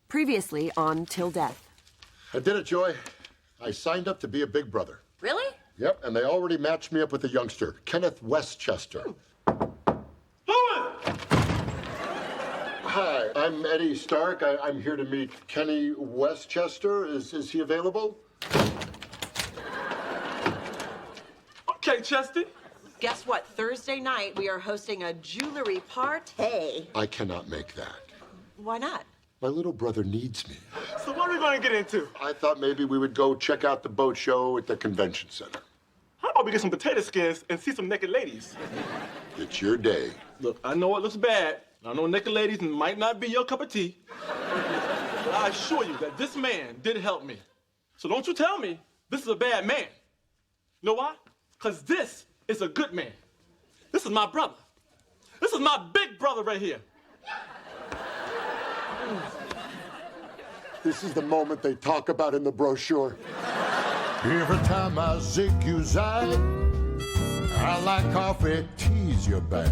Previously on Till Death. I did it, Joy. I signed up to be a big brother. Really? Yep, and they already matched me up with a youngster, Kenneth Westchester. Hi, I'm Eddie Stark. I'm here to meet Kenny Westchester. Is he available? Okay, Chester. Guess what? Thursday night we are hosting a jewelry party. I cannot make that. Why not? My little brother needs me. So what are we going to get into? I thought maybe we would go check out the boat show at the convention center. How about we get some potato skins and see some naked ladies? It's your day. Look, I know it looks bad. I know naked ladies might not be your cup of tea. But I assure you that this man did help me. So don't you tell me this is a bad man. You know why? Because this is a good man. This is my brother. This is my big brother right here. This is the moment they talk about in the brochure. Every time I zig you zag, I like coffee, tease your bag.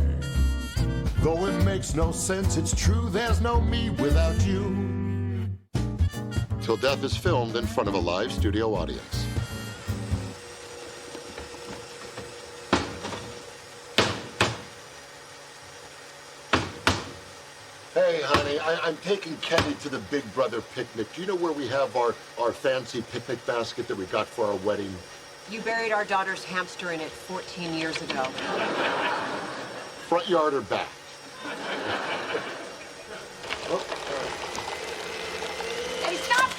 Though it makes no sense, it's true, there's no me without you. Till Death is filmed in front of a live studio audience. Hey, honey, I'm taking Kenny to the Big Brother picnic. Do you know where we have our fancy picnic basket that we got for our wedding? You buried our daughter's hamster in it 14 years ago. Front yard or back? Hey, stop!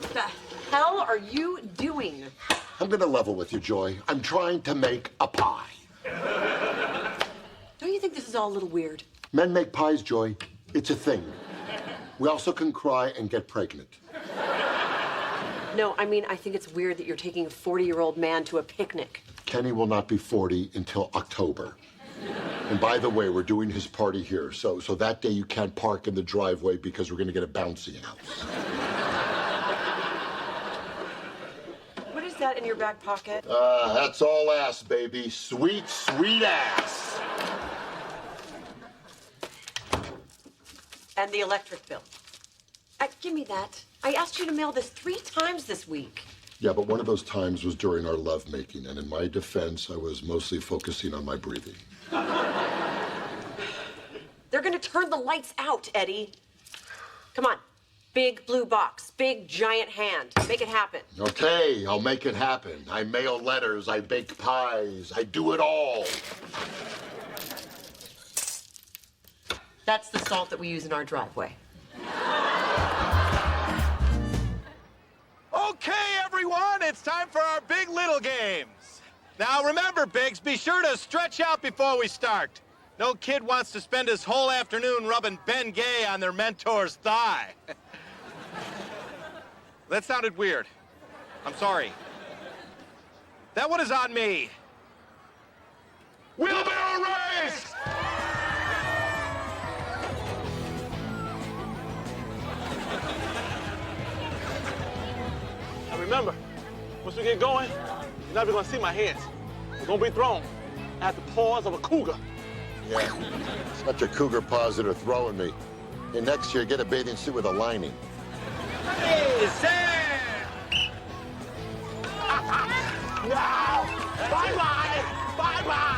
What the hell are you doing? I'm gonna level with you, Joy. I'm trying to make a pie. Don't you think this is all a little weird? Men make pies, Joy. It's a thing. We also can cry and get pregnant. No, I mean, I think it's weird that you're taking a 40-year-old man to a picnic. Kenny will not be 40 until October. And by the way, we're doing his party here, so that day you can't park in the driveway because we're gonna get a bouncy house. What is that in your back pocket? That's all ass, baby. Sweet, sweet ass. And the electric bill. Give me that. I asked you to mail this 3 times this week. Yeah, but one of those times was during our lovemaking, and in my defense, I was mostly focusing on my breathing. They're gonna turn the lights out, Eddie. Come on. Big blue box, big giant hand. Make it happen. Okay, I'll make it happen. I mail letters, I bake pies, I do it all. That's the salt that we use in our driveway. Okay, everyone, it's time for our Big Little games. Now remember, Biggs, be sure to stretch out before we start. No kid wants to spend his whole afternoon rubbing Ben Gay on their mentor's thigh. That sounded weird. I'm sorry. That one is on me. Wheelbarrow race! And remember, once we get going, you're not even going to see my hands. They're going to be thrown at the paws of a cougar. Yeah, it's not your cougar paws that are throwing me. Hey, next year, get a bathing suit with a lining. Hey, Sam! No! Bye-bye! Bye-bye!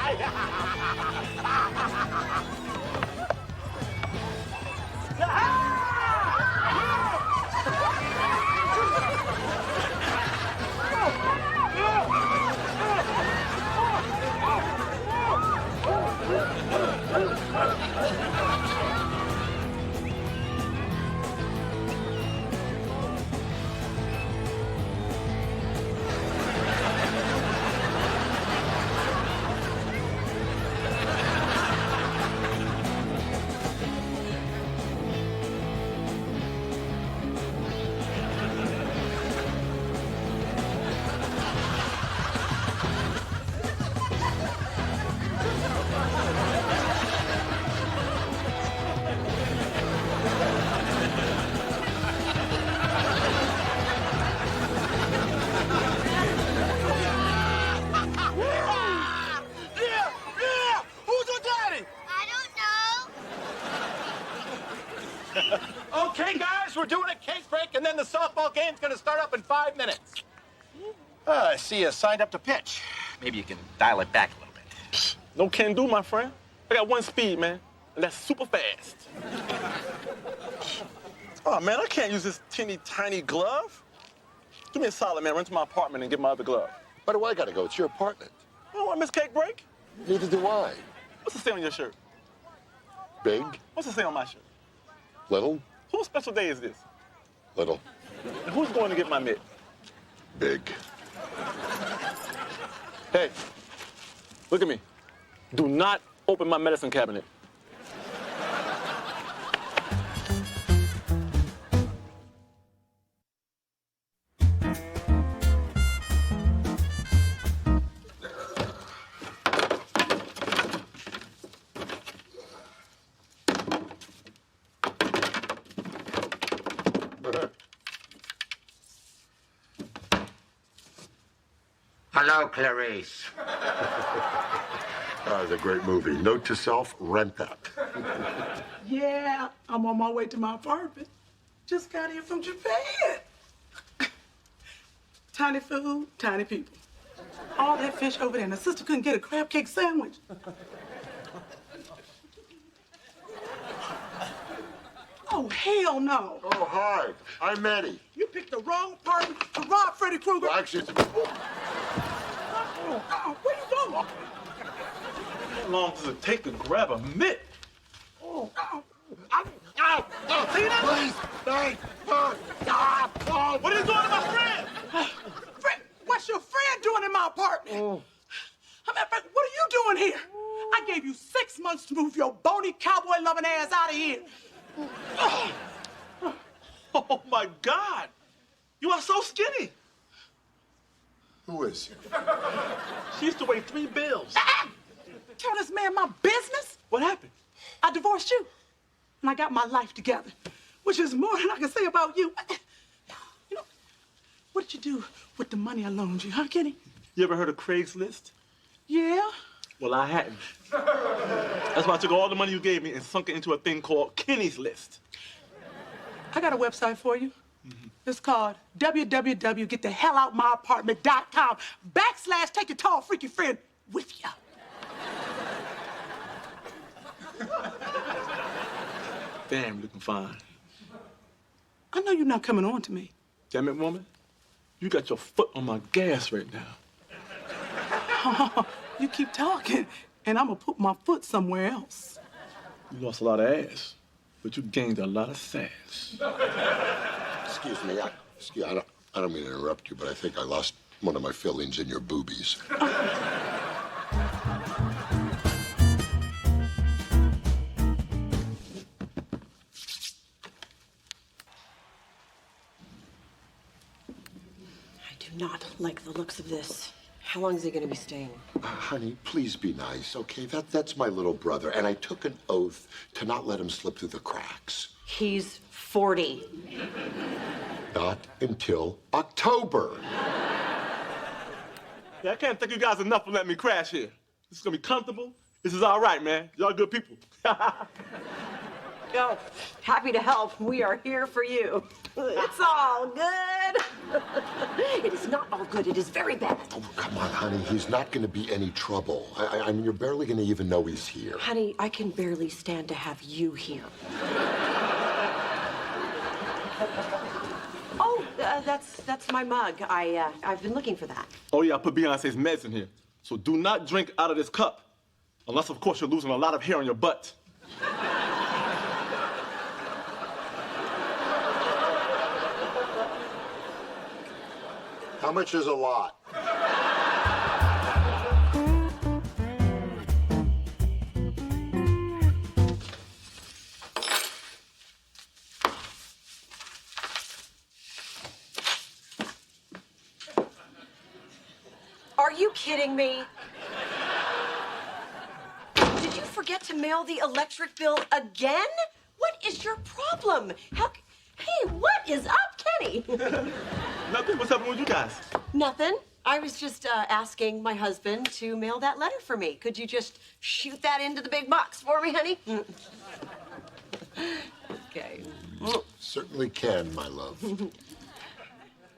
Okay, guys, we're doing a cake break, and then the softball game's gonna start up in 5 minutes. I see you signed up to pitch. Maybe you can dial it back a little bit. No can do, my friend. I got one speed, man, and that's super fast. Oh, man, I can't use this teeny tiny glove. Do me a solid, man. Run to my apartment and get my other glove. Why do I gotta go? It's your apartment. I don't want to miss cake break. Neither do I. What's the say on your shirt? Big, What's the say on my shirt? little, Whose special day is this? little, And who's going to get my mitt? big. Hey, look at me. Do not open my medicine cabinet. Hello, Clarice. That was a great movie. Note to self, rent that. Yeah, I'm on my way to my apartment. Just got here from Japan. Tiny food, tiny people. All that fish over there, and the sister couldn't get a crab cake sandwich. Oh, hell no. Oh, hi. I'm Eddie. You picked the wrong apartment to rob Freddy Krueger. Well, actually, it's... Oh, where you going? How long does it take to grab a mitt? Oh, See that? Please, thanks. What are you doing to my friend? Fred, what's your friend doing in my apartment? Matter of fact, what are you doing here? I gave you 6 months to move your bony cowboy-loving ass out of here. Oh, my God. You are so skinny. Who is? She used to weigh 3 bills. Tell this man my business? What happened? I divorced you, and I got my life together, which is more than I can say about you. You know, what did you do with the money I loaned you, huh, Kenny? You ever heard of Craigslist? Yeah? Well, I hadn't. That's why I took all the money you gave me and sunk it into a thing called Kenny's List. I got a website for you. It's called www.getthehelloutmyapartment.com/take your tall, freaky friend with you. Damn, looking fine. I know you're not coming on to me. Damn it, woman. You got your foot on my gas right now. You keep talking, and I'm gonna put my foot somewhere else. You lost a lot of ass, but you gained a lot of sass. Excuse me. I don't mean to interrupt you, but I think I lost one of my fillings in your boobies. I do not like the looks of this. How long is he going to be staying? Honey, please be nice, okay? That's my little brother, and I took an oath to not let him slip through the cracks. He's 40. Not until October. Yeah, I can't thank you guys enough for letting me crash here. This is gonna be comfortable. This is all right, man. Y'all good people. Go. Happy to help. We are here for you. It's all good. It is not all good. It is very bad. Oh, come on, honey. He's not going to be any trouble. I mean, you're barely going to even know he's here. Honey, I can barely stand to have you here. Oh, that's my mug. I've been looking for that. Oh yeah, I put Beyonce's meds in here. So do not drink out of this cup. Unless, of course, you're losing a lot of hair on your butt. How much is a lot? Are you kidding me? Did you forget to mail the electric bill again? What is your problem? Hey, what is up, Kenny? Nothing. What's happening with you guys? Nothing. I was just asking my husband to mail that letter for me. Could you just shoot that into the big box for me, honey? Okay. Certainly can, my love.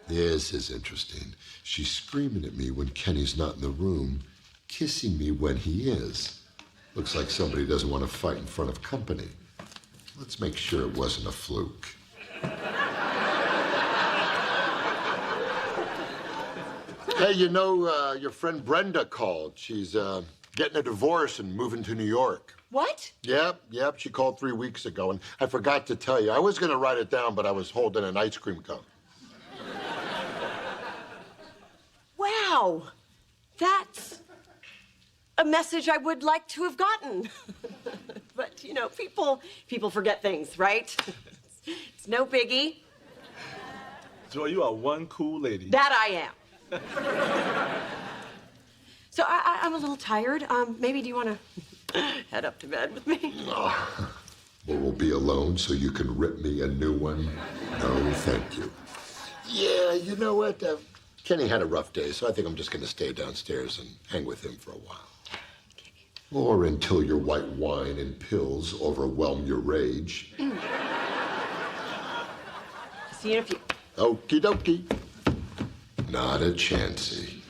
This is interesting. She's screaming at me when Kenny's not in the room, kissing me when he is. Looks like somebody doesn't want to fight in front of company. Let's make sure it wasn't a fluke. Hey, you know, your friend Brenda called. She's getting a divorce and moving to New York. What? Yep. She called 3 weeks ago, and I forgot to tell you. I was going to write it down, but I was holding an ice cream cone. Wow. That's a message I would like to have gotten. But, you know, people forget things, right? It's no biggie. Joy, you are one cool lady. That I am. So I'm a little tired. Maybe do you want to head up to bed with me? Oh, well, we'll be alone so you can rip me a new one. No, thank you. Yeah, you know what? Kenny had a rough day, so I think I'm just going to stay downstairs and hang with him for a while. Or until your white wine and pills overwhelm your rage. See you in a few. Okie dokie. Not a chancey.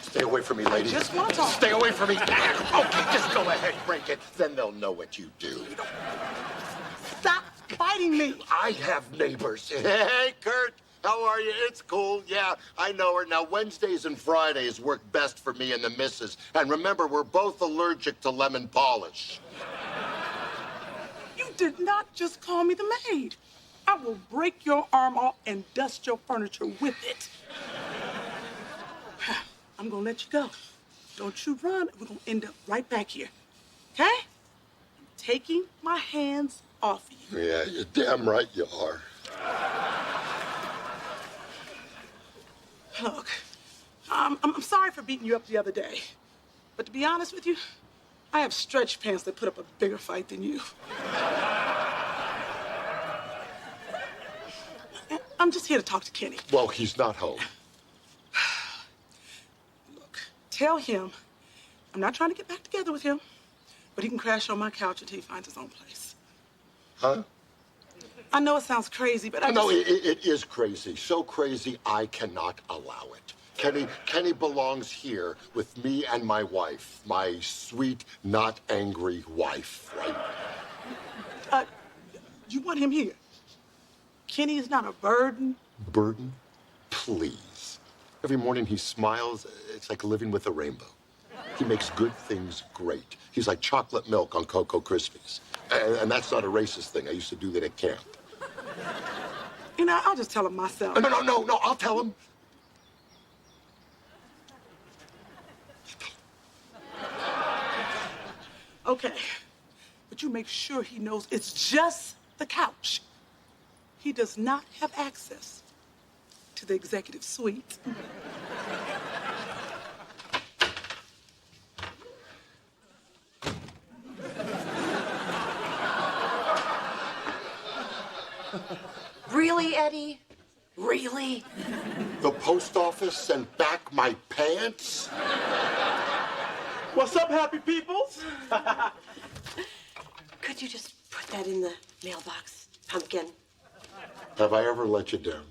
Stay away from me, lady. just want to talk. Stay away from me. Okay, just go ahead, break it. Then they'll know what you do. Stop biting me. I have neighbors. Hey, Kurt. How are you? It's cool. Yeah, I know her. Now, Wednesdays and Fridays work best for me and the missus. And remember, we're both allergic to lemon polish. You did not just call me the maid. I will break your arm off and dust your furniture with it. I'm gonna let you go. Don't you run. We're gonna end up right back here. Okay? I'm taking my hands off you. Yeah, you're damn right you are. Look, I'm sorry for beating you up the other day. But to be honest with you, I have stretch pants that put up a bigger fight than you. I'm just here to talk to Kenny. Well, he's not home. Look, tell him I'm not trying to get back together with him, but he can crash on my couch until he finds his own place. Huh? I know it sounds crazy, but No, it is crazy. So crazy, I cannot allow it. Kenny belongs here with me and my wife. My sweet, not angry wife, right? You want him here? Kenny is not a burden. Burden? Please. Every morning he smiles. It's like living with a rainbow. He makes good things great. He's like chocolate milk on Cocoa Krispies. And that's not a racist thing. I used to do that at camp. You know, I'll just tell him myself. No, I'll tell him. Okay, but you make sure he knows it's just the couch. He does not have access to the executive suite. Really, Eddie? Really? The post office sent back my pants? What's up, happy peoples? Could you just put that in the mailbox, Pumpkin? Have I ever let you down?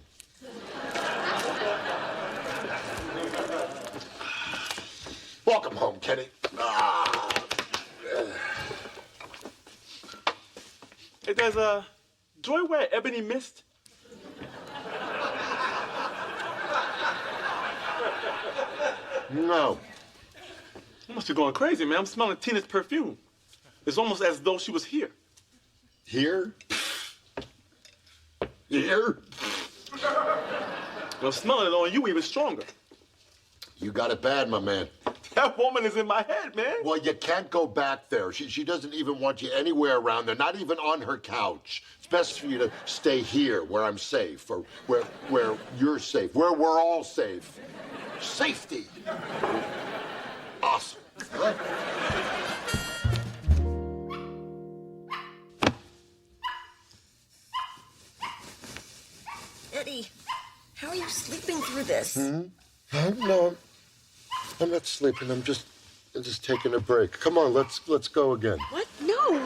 Welcome home, Kenny. Hey, does Joy wear ebony mist? No. I must be going crazy, man. I'm smelling Tina's perfume. It's almost as though she was here. Here? Here? I'm smelling it on you even stronger. You got it bad, my man. That woman is in my head, man. Well, you can't go back there. She doesn't even want you anywhere around there, not even on her couch. It's best for you to stay here where I'm safe, or where you're safe, where we're all safe. Safety. Awesome. Huh? Eddie, how are you sleeping through this? No, I'm not sleeping. I'm just taking a break. Come on, let's go again. What? No.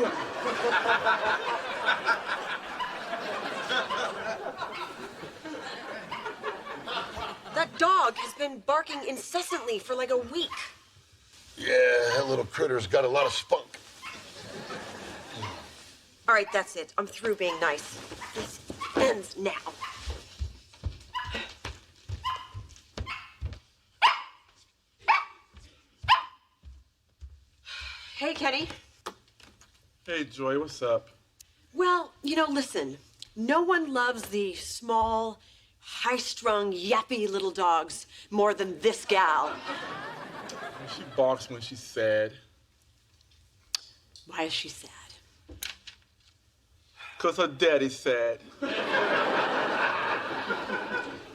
That dog has been barking incessantly for like a week. Yeah, that little critter's got a lot of spunk. All right, that's it. I'm through being nice. This ends now. Hey, Kenny. Hey, Joy, what's up? Well, listen. No one loves the small, high-strung, yappy little dogs more than this gal. She barks when she's sad. Why is she sad? 'Cause her daddy's sad.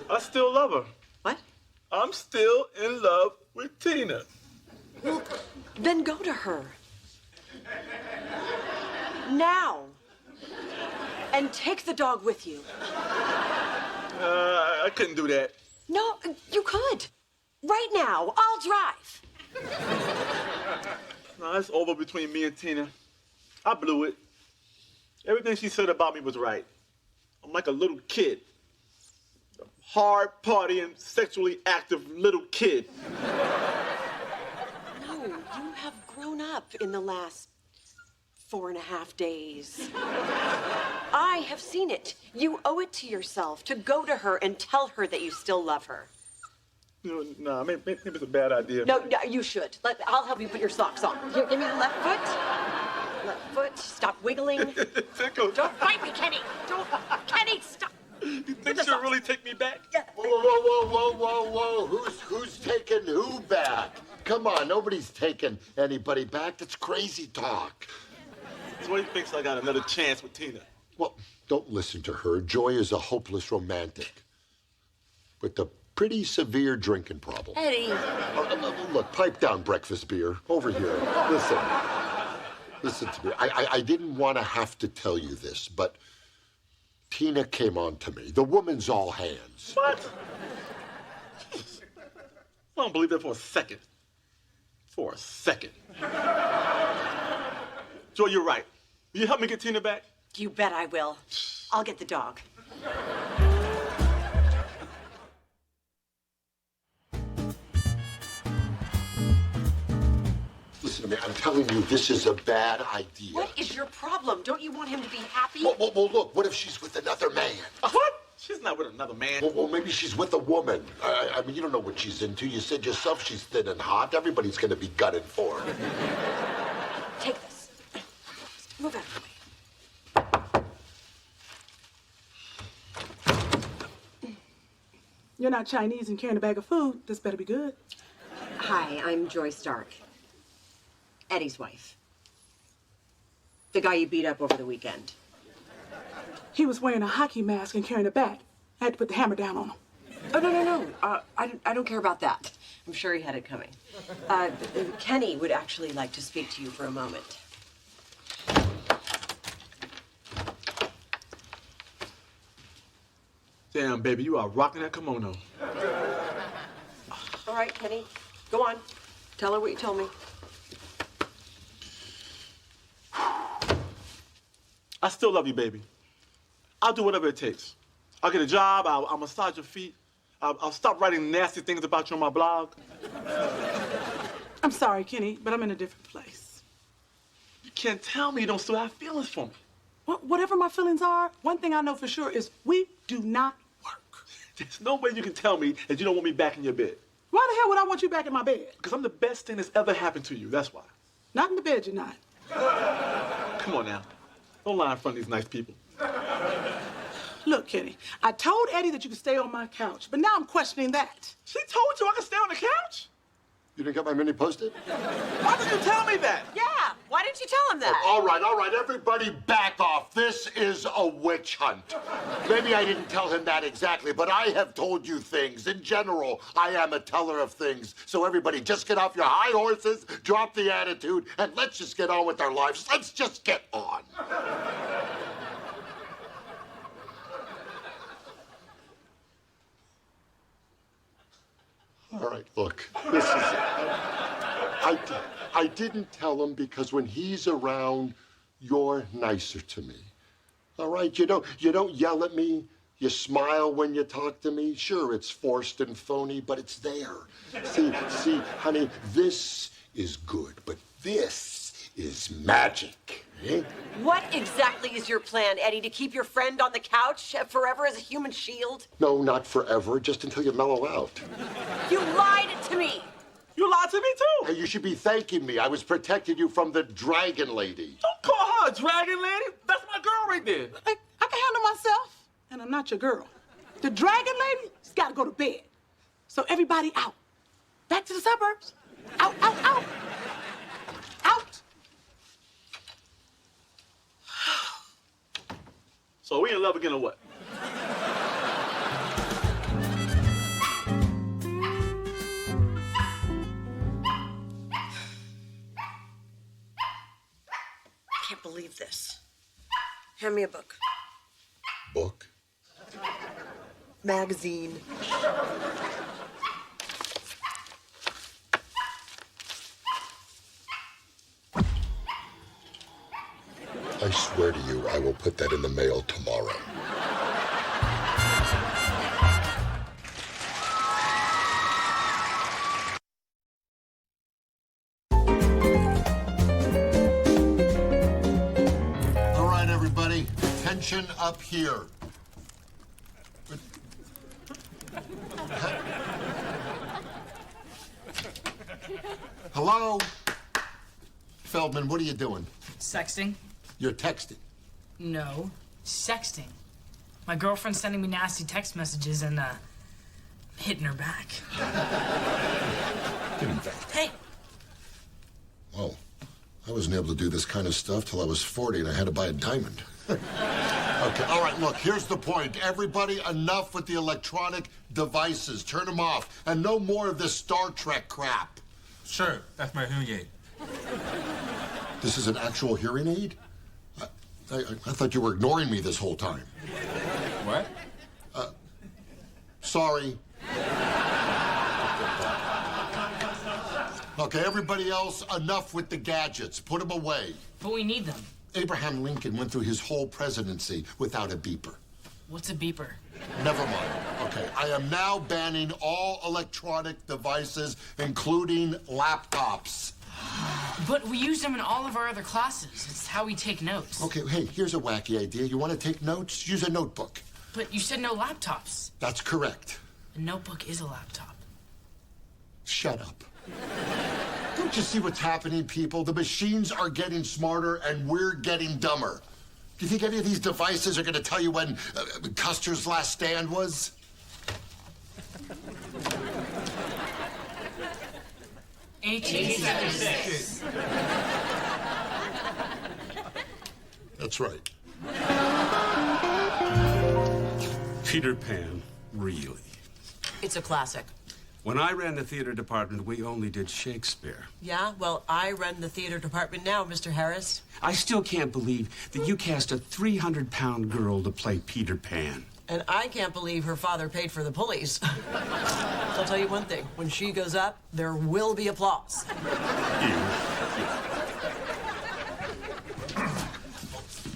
I still love her. What? I'm still in love with Tina. Well, then go to her. Now. And take the dog with you. I couldn't do that. No, you could. Right now. I'll drive. No, it's over between me and Tina. I blew it. Everything she said about me was right. I'm like a little kid. A hard partying, sexually active little kid. No, you have grown up in the last 4.5 days. I have seen it. You owe it to yourself to go to her and tell her that you still love her. Nah, maybe it's a bad idea. No, you should. I'll help you put your socks on. Here, give me the left foot. Left foot. Stop wiggling. Tickle. Don't bite me, Kenny. Don't. Kenny, stop. You think she'll really take me back? Yeah. Whoa. Who's taking who back? Come on, nobody's taking anybody back. That's crazy talk. Joy thinks I got another chance with Tina. Well, don't listen to her. Joy is a hopeless romantic with a pretty severe drinking problem. Eddie. Look, pipe down, breakfast beer. Over here. Listen to me. I didn't want to have to tell you this, but Tina came on to me. The woman's all hands. What? I don't believe that for a second. For a second. Joy, you're right. Will you help me get Tina back? You bet I will. I'll get the dog. Listen to me. I'm telling you, this is a bad idea. What is your problem? Don't you want him to be happy? Well, look, what if she's with another man? What? She's not with another man. Well, maybe she's with a woman. I mean, you don't know what she's into. You said yourself she's thin and hot. Everybody's going to be gutted for her. Take this. Move out of the way. You're not Chinese and carrying a bag of food. This better be good. Hi, I'm Joy Stark. Eddie's wife. The guy you beat up over the weekend. He was wearing a hockey mask and carrying a bat. I had to put the hammer down on him. Oh, no. I don't care about that. I'm sure he had it coming. Kenny would actually like to speak to you for a moment. Damn, baby, you are rocking that kimono. All right, Kenny, go on. Tell her what you told me. I still love you, baby. I'll do whatever it takes. I'll get a job. I'll massage your feet. I'll stop writing nasty things about you on my blog. I'm sorry, Kenny, but I'm in a different place. You can't tell me you don't still have feelings for me. Whatever my feelings are, one thing I know for sure is we do not work. There's no way you can tell me that you don't want me back in your bed. Why the hell would I want you back in my bed? Because I'm the best thing that's ever happened to you, that's why. Not in the bed, you're not. Come on now. Don't lie in front of these nice people. Look, Kenny, I told Eddie that you could stay on my couch, but now I'm questioning that. She told you I could stay on the couch? You didn't get my mini post-it? Why did you tell me that? Yeah, why didn't you tell him that? All right, everybody back off. This is a witch hunt. Maybe I didn't tell him that exactly, but I have told you things. In general, I am a teller of things. So everybody just get off your high horses, drop the attitude, and let's just get on with our lives. Let's just get on. Look, this is... I didn't tell him because when he's around, you're nicer to me. All right? You don't yell at me. You smile when you talk to me. Sure, it's forced and phony, but it's there. See, honey, this is good, but this is magic. Eh? What exactly is your plan, Eddie? To keep your friend on the couch forever as a human shield? No, not forever, just until you mellow out. You lied to me! You lied to me too. Hey, you should be thanking me. I was protecting you from the dragon lady. Don't call her a dragon lady. That's my girl right there. I can handle myself, and I'm not your girl. The dragon lady's got to go to bed. So everybody out. Back to the suburbs. Out, out, out. Out. So we in love again or what? I can't believe this. Hand me a book. Book? Magazine. I swear to you, I will put that in the mail tomorrow. All right, everybody, attention up here. Hello? Feldman, what are you doing? Sexting? You're texting. No, sexting. My girlfriend's sending me nasty text messages and, hitting her back. Hey. Oh, I wasn't able to do this kind of stuff till I was 40 and I had to buy a diamond. Okay, all right, look, here's the point. Everybody, enough with the electronic devices. Turn them off. And no more of this Star Trek crap. Sure, that's my hearing aid. This is an actual hearing aid? I thought you were ignoring me this whole time. What? Sorry. Okay, everybody else, enough with the gadgets. Put them away. But we need them. Abraham Lincoln went through his whole presidency without a beeper. What's a beeper? Never mind. Okay, I am now banning all electronic devices, including laptops. But we use them in all of our other classes. It's how we take notes. Okay, hey, here's a wacky idea. You want to take notes? Use a notebook. But you said no laptops. That's correct. A notebook is a laptop. Shut up. Don't you see what's happening, people? The machines are getting smarter and we're getting dumber. Do you think any of these devices are going to tell you when Custer's last stand was? 1876. That's right. Peter Pan, really? It's a classic. When I ran the theater department, we only did Shakespeare. Yeah, well, I run the theater department now, Mr. Harris. I still can't believe that you cast a 300-pound girl to play Peter Pan. And I can't believe her father paid for the pulleys. I'll tell you one thing. When she goes up, there will be applause.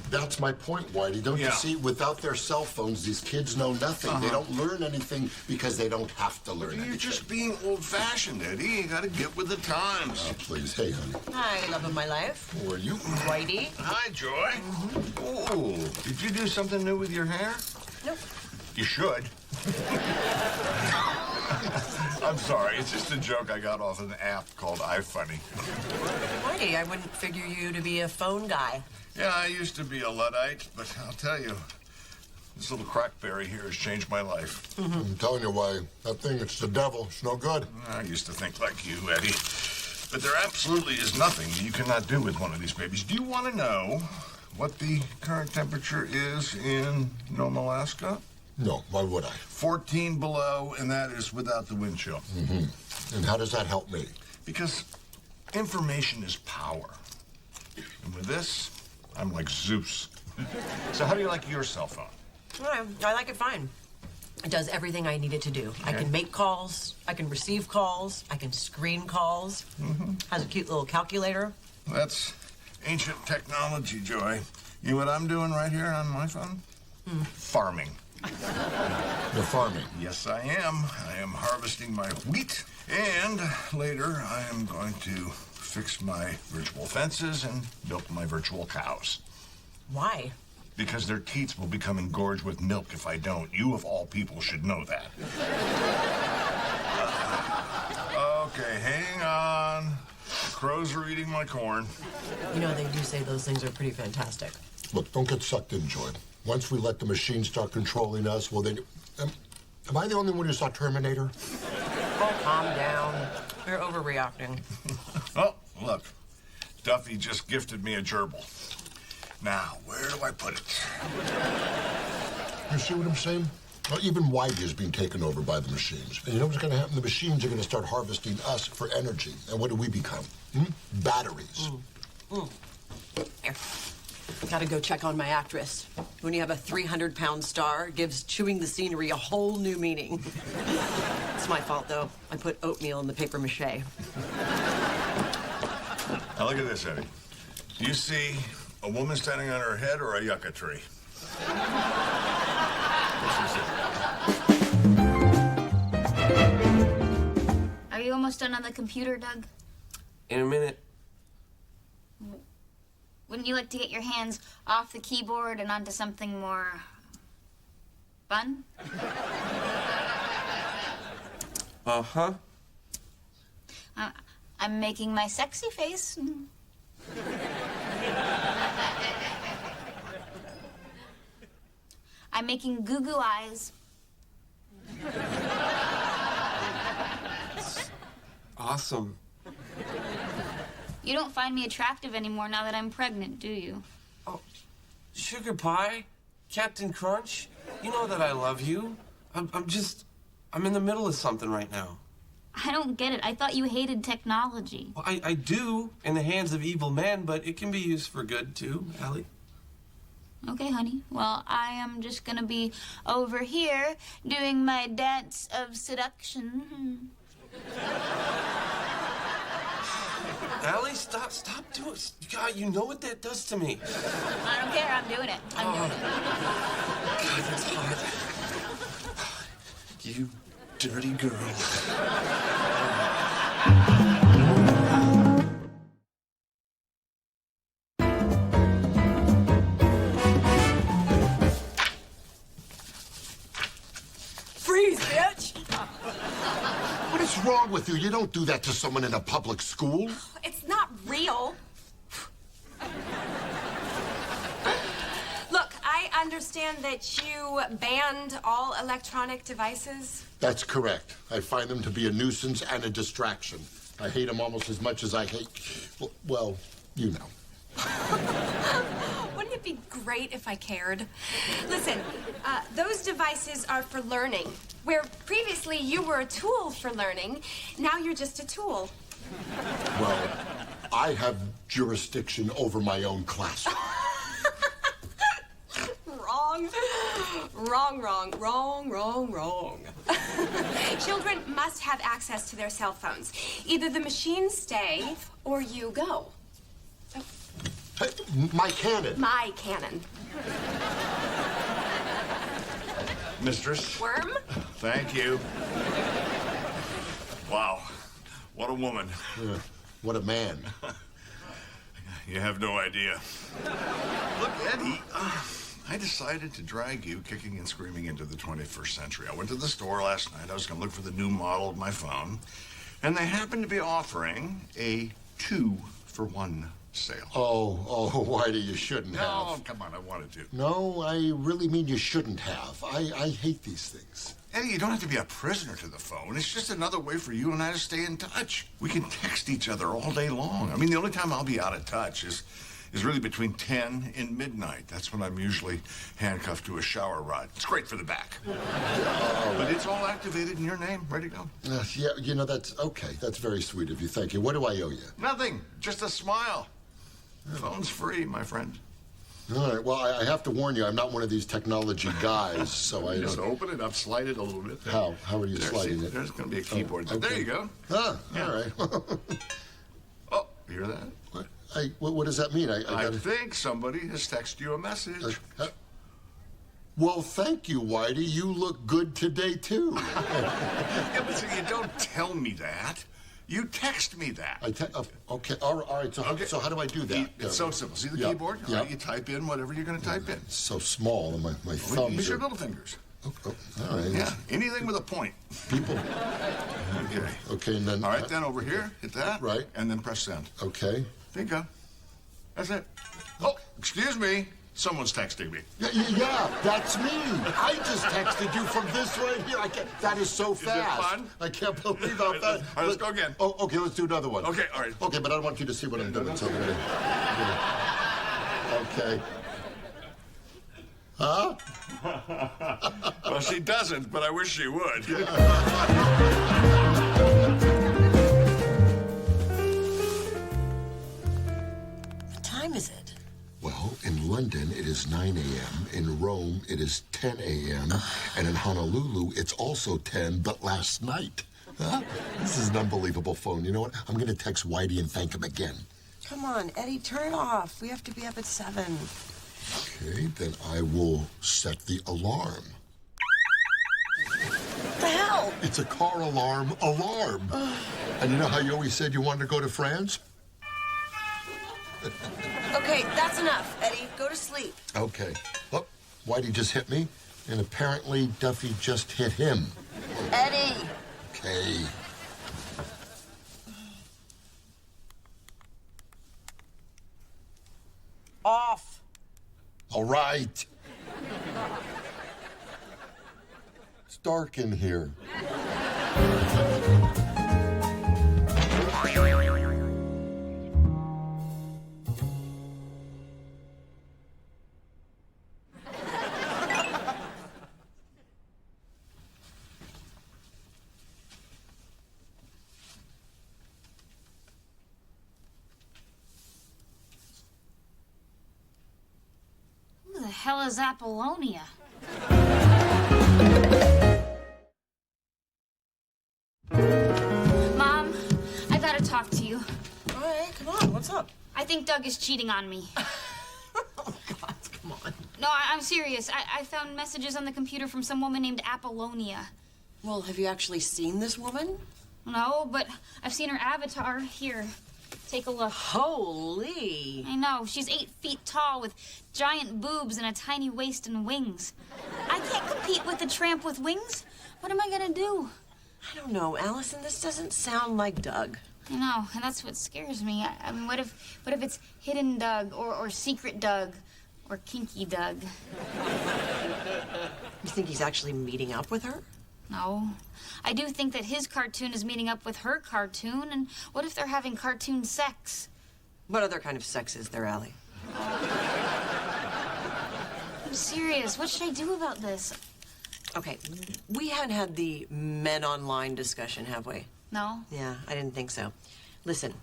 That's my point, Whitey. Don't you see? Without their cell phones, these kids know nothing. They don't learn anything because they don't have to learn anything. You're just being old-fashioned, Eddie. You gotta get with the times. Oh, please. Hey, honey. Hi, love of my life. Who are you? Whitey. Hi, Joy. Oh, did you do something new with your hair? Nope. You should. I'm sorry. It's just a joke I got off an app called iFunny. Whitey, I wouldn't figure you to be a phone guy. Yeah, I used to be a Luddite, but I'll tell you, this little crackberry here has changed my life. I'm telling you why. That thing, it's the devil. It's no good. I used to think like you, Eddie. But there absolutely is nothing you cannot do with one of these babies. Do you want to know what the current temperature is in Nome, Alaska? No, why would I? 14 below, and that is without the wind chill. And how does that help me? Because information is power. And with this, I'm like Zeus. So how do you like your cell phone? I like it fine. It does everything I need it to do. I can make calls, I can receive calls, I can screen calls. Has a cute little calculator. That's ancient technology, Joy. You know what I'm doing right here on my phone? Farming. You're farming. Yes, I am. I am harvesting my wheat, and later I am going to fix my virtual fences and milk my virtual cows. Why? Because their teats will become engorged with milk if I don't. You, of all people, should know that. Okay, hang on. The crows are eating my corn. You know, they do say those things are pretty fantastic. Look, don't get sucked in, Joy. Once we let the machines start controlling us, well, then... am I the only one who saw Terminator? Oh, calm down. You're overreacting. Oh, look. Duffy just gifted me a gerbil. Now, where do I put it? You see what I'm saying? Well, even Whitey is being taken over by the machines. And you know what's going to happen? The machines are going to start harvesting us for energy. And what do we become? Batteries. Here. Gotta go check on my actress. When you have a 300-pound star, it gives chewing the scenery a whole new meaning. It's my fault, though. I put oatmeal in the paper mache. Now, look at this, Eddie. Do you see a woman standing on her head or a yucca tree? Are you almost done on the computer, Doug? In a minute. Wouldn't you like to get your hands off the keyboard and onto something more fun? Uh-huh. I'm making my sexy face. I'm making goo-goo eyes. Awesome. You don't find me attractive anymore now that I'm pregnant, do you? Oh, Sugar Pie, Captain Crunch, you know that I love you. I'm in the middle of something right now. I don't get it. I thought you hated technology. Well, I do in the hands of evil men, but it can be used for good too, Allie. Okay, honey. Well, I am just gonna be over here doing my dance of seduction. Allie, stop doing it. God, you know what that does to me. I don't care. I'm doing it. I'm doing it. God, that's hot. You dirty girl. Freeze, bitch! What is wrong with you? You don't do that to someone in a public school. It's not real. Look, I understand that you banned all electronic devices. That's correct. I find them to be a nuisance and a distraction. I hate them almost as much as I hate... Well, you know. Wouldn't it be great if I cared? Listen, those devices are for learning. Where previously you were a tool for learning, now you're just a tool. Well, I have jurisdiction over my own classroom. Wrong. Children must have access to their cell phones. Either the machines stay or you go. Hey, my cannon. My cannon. Mistress. Worm? Thank you. Wow. What a woman. Yeah, what a man. You have no idea. Look, Eddie, I decided to drag you kicking and screaming into the 21st century. I went to the store last night. I was going to look for the new model of my phone. And they happened to be offering a 2-for-1 sale. Oh, Whitey, you shouldn't have. No, come on, I wanted to. No, I really mean you shouldn't have. I hate these things. Eddie, you don't have to be a prisoner to the phone. It's just another way for you and I to stay in touch. We can text each other all day long. I mean, the only time I'll be out of touch is really between 10 and midnight. That's when I'm usually handcuffed to a shower rod. It's great for the back. But it's all activated in your name, ready to go. Yeah, you know, that's okay. That's very sweet of you. Thank you. What do I owe you? Nothing, just a smile. The phone's free, my friend. All right, well, I have to warn you, I'm not one of these technology guys, so I Just don't... open it up, slide it a little bit. How? How are you There, sliding see, it? There's going to be a keyboard. okay. There you go. Ah, Yeah. all right. Oh, you hear that? What does that mean? I I gotta... think somebody has texted you a message. Well, thank you, Whitey. You look good today, too. Yeah, but see, you don't tell me that. You text me that. Okay, all right. So how do I do that? It's so simple. See the Yeah, keyboard? yeah. All right, you type in whatever you're going to type in. It's so small, and my Well, thumbs use your are... little fingers. Oh, all right. Yeah, anything with a point. People... Okay. Okay, and then... All right, then over here, hit that. Right. And then press send. Okay. There you go. That's it. Oh, excuse me. Someone's texting me. Yeah, that's me. I just texted you from this right here. That is so fast. Is it fun? I can't believe how fast. All right, let's go again. Oh, okay, let's do another one. Okay, all right. Okay, but I don't want you to see what I'm doing, so I'm gonna... Okay. Huh? Well, she doesn't, but I wish she would. What time is it? Well, in London, it is 9 a.m. In Rome, it is 10 a.m. And in Honolulu, it's also 10, but last night. Huh? This is an unbelievable phone. You know what? I'm going to text Whitey and thank him again. Come on, Eddie, turn it off. We have to be up at 7. Okay, then I will set the alarm. What the hell? It's a car alarm. And you know how you always said you wanted to go to France? Okay, that's enough, Eddie. Go to sleep. Okay. Oh, Whitey just hit me, and apparently Duffy just hit him. Eddie! Okay. Off. All right. It's dark in here. Who the hell is Apollonia? Mom, I gotta talk to you. All right, come on. What's up? I think Doug is cheating on me. Oh, God, come on. No, I'm serious. I found messages on the computer from some woman named Apollonia. Well, have you actually seen this woman? No, but I've seen her avatar. Here, take a look. Holy. I know. She's 8 feet tall with giant boobs and a tiny waist and wings. I can't compete with a tramp with wings. What am I gonna do? I don't know, Allison. This doesn't sound like Doug. I know, and that's what scares me. I mean, what if it's hidden Doug or secret Doug or kinky Doug? You think he's actually meeting up with her? No. I do think that his cartoon is meeting up with her cartoon, and what if they're having cartoon sex? What other kind of sex is there, Allie? I'm serious. What should I do about this? Okay, we hadn't had the men online discussion, have we? No? Yeah, I didn't think so. Listen,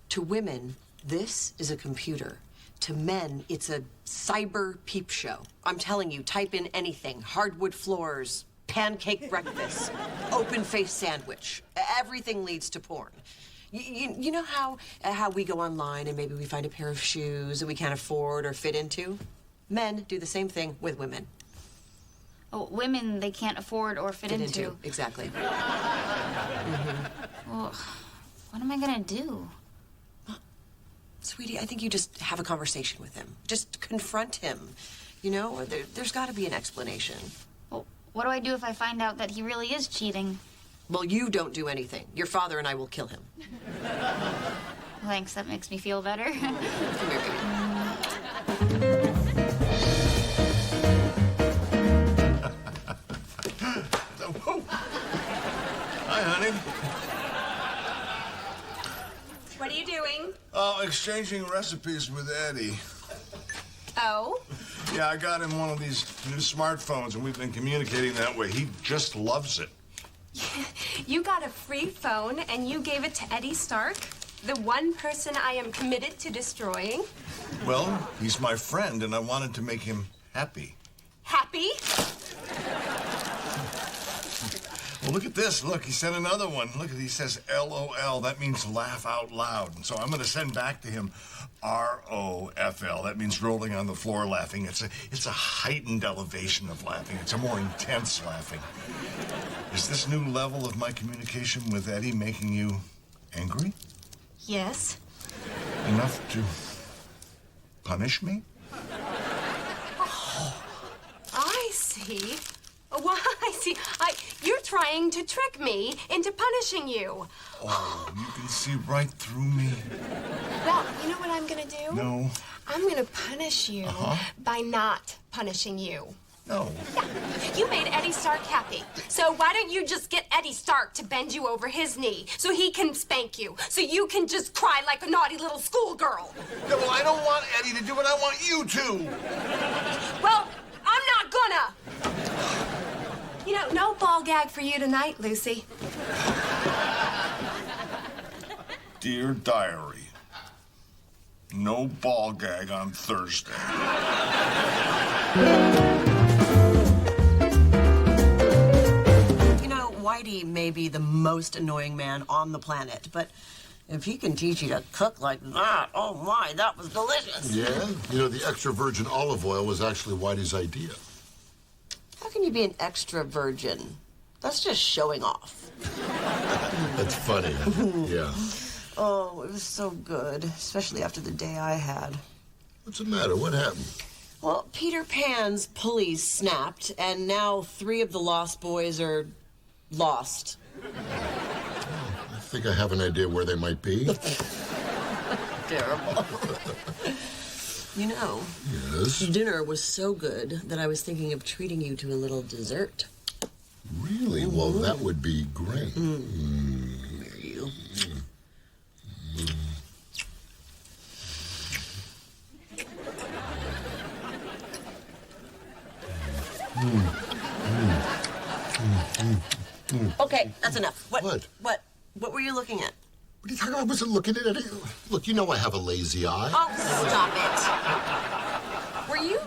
to women, this is a computer. To men, it's a cyber peep show. I'm telling you, type in anything. Hardwood floors, pancake breakfast, open-faced sandwich. Everything leads to porn. You know how we go online and maybe we find a pair of shoes that we can't afford or fit into? Men do the same thing with women. Oh, women they can't afford or fit into. Exactly. Well, what am I gonna do? Sweetie, I think you just have a conversation with him. Just confront him. You know, there's got to be an explanation. Well, what do I do if I find out that he really is cheating? Well, you don't do anything. Your father and I will kill him. Thanks, that makes me feel better. Come here, baby. Hi, honey. What are you doing? Oh, exchanging recipes with Eddie. Oh? Yeah, I got him one of these new smartphones, and we've been communicating that way. He just loves it. You got a free phone and you gave it to Eddie Stark, the one person I am committed to destroying? Well, he's my friend, and I wanted to make him happy. Happy? Well, look at this. Look, he sent another one. Look, he says LOL. That means laugh out loud. And so I'm going to send back to him ROFL. That means rolling on the floor laughing. It's a heightened elevation of laughing. It's a more intense laughing. Is this new level of my communication with Eddie making you angry? Yes. Enough to punish me? Oh, I see. Well, I see. You're trying to trick me into punishing you. Oh, you can see right through me. Well, you know what I'm gonna do? No. I'm gonna punish you by not punishing you. No. Yeah. You made Eddie Stark happy. So why don't you just get Eddie Stark to bend you over his knee so he can spank you, so you can just cry like a naughty little schoolgirl? Yeah, well, I don't want Eddie to do it. I want you to. Well, I'm not gonna. You know, no ball gag for you tonight, Lucy. Dear Diary, no ball gag on Thursday. You know, Whitey may be the most annoying man on the planet, but if he can teach you to cook like that, oh my, that was delicious. Yeah? You know, the extra virgin olive oil was actually Whitey's idea. How can you be an extra virgin? That's just showing off. That's funny. Yeah. Oh, it was so good, especially after the day I had. What's the matter? What happened? Well, Peter Pan's pulleys snapped, and now 3 of the Lost Boys are lost. I think I have an idea where they might be. Terrible. You know, Yes? dinner was so good that I was thinking of treating you to a little dessert. Really? Well, that would be great. There you. Okay, that's enough. What? What were you looking at? What are you talking about? I wasn't looking at it. Look, you know I have a lazy eye. Oh, stop it. Were you?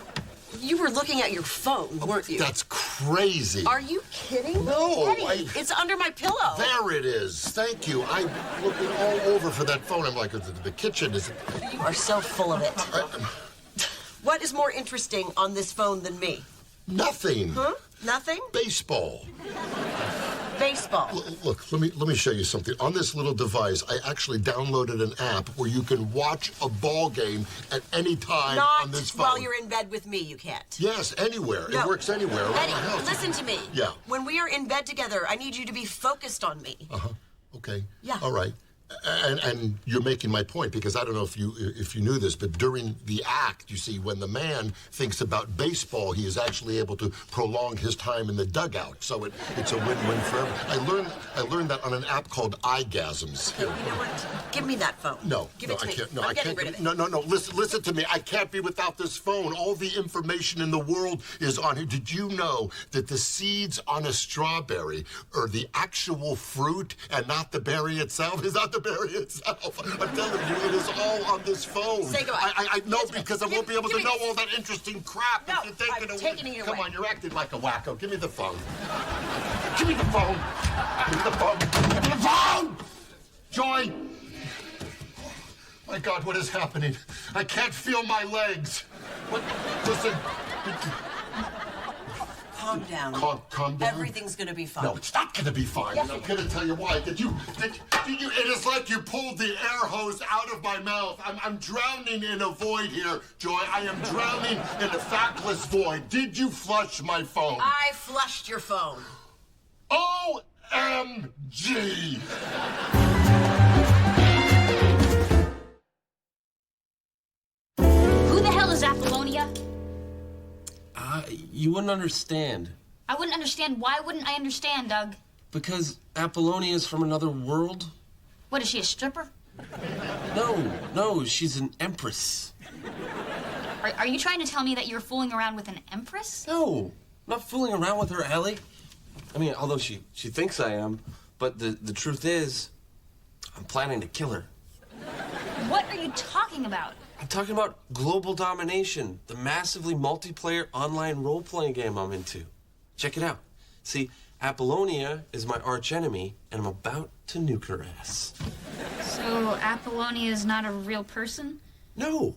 You were looking at your phone, weren't you? That's crazy. Are you kidding? No, Eddie, it's under my pillow. There it is. Thank you. I'm looking all over for that phone. I'm like, the kitchen is... You are so full of it. What is more interesting on this phone than me? Nothing. Huh? Nothing? Baseball. Baseball. Look, let me show you something. On this little device, I actually downloaded an app where you can watch a ball game at any time on this phone. Not while you're in bed with me, you can't. Yes, anywhere. No. It works anywhere around Eddie, the house. listen to me. Yeah. When we are in bed together, I need you to be focused on me. Okay. Yeah. All right. And you're making my point, because I don't know if you knew this, but during the act, you see, when the man thinks about baseball, he is actually able to prolong his time in the dugout. So it's a win-win for everyone. I learned that on an app called iGasms. You know what? Give me that phone. No, Give no, it to I me. can't. No, I'm I getting can't. rid of it. No. Listen to me. I can't be without this phone. All the information in the world is on here. Did you know that the seeds on a strawberry are the actual fruit and not the berry itself? Is not the berry itself? I'm telling you, it is all on this phone. Say goodbye. I know, because I won't be able to know all that interesting crap No, if you take I'm it away. taking it away. Come on, you're acting like a wacko. Give me the phone. Give me the phone. Give me the phone. Give me the phone! Joy! My God, what is happening? I can't feel my legs. What? Listen. Calm down. Calm down. Everything's gonna be fine. No, it's not gonna be fine. Yes, I'm gonna tell you why. Did you? It is like you pulled the air hose out of my mouth. I'm drowning in a void here, Joy. I am drowning in a factless void. Did you flush my phone? I flushed your phone. OMG! Who the hell is Apollonia? You wouldn't understand. I wouldn't understand. Why wouldn't I understand, Doug? Because Apollonia is from another world? What, is she a stripper? No, she's an empress. Are you trying to tell me that you're fooling around with an empress? No, I'm not fooling around with her, Allie. I mean, although she thinks I am, but the truth is, I'm planning to kill her. What are you talking about? I'm talking about Global Domination, the massively multiplayer online role-playing game I'm into. Check it out. See, Apollonia is my archenemy, and I'm about to nuke her ass. So Apollonia is not a real person? No.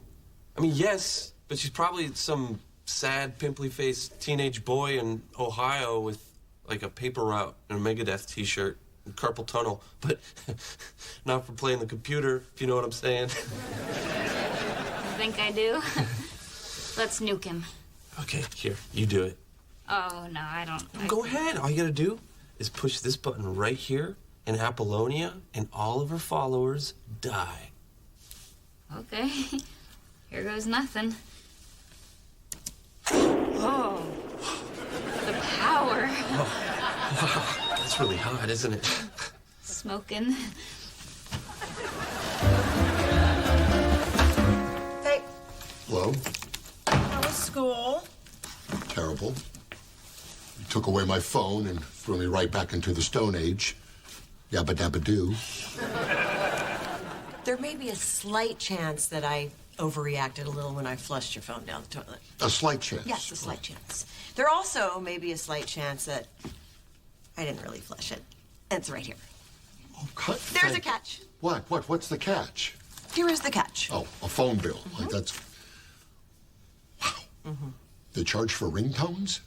I mean, yes, but she's probably some sad, pimply-faced teenage boy in Ohio with, like, a paper route and a Megadeth t-shirt and carpal tunnel, but not for playing the computer, if you know what I'm saying. You think I do? Let's nuke him. Okay, here, you do it. Oh, no, I don't. Go ahead. All you gotta do is push this button right here, and Apollonia and all of her followers die. Okay. Here goes nothing. Oh. The power. Oh, wow. That's really hot, isn't it? Smoking. Hey, Hello? how was school? Terrible. You took away my phone and threw me right back into the Stone Age. Yabba dabba doo. There may be a slight chance that I overreacted a little when I flushed your phone down the toilet. A slight chance. Yes, a slight chance. There also may be a slight chance that I didn't really flush it. And it's right here. There's a catch. What? What's the catch? Here is the catch. Oh, a phone bill. Like that's. Wow. They charge for ringtones?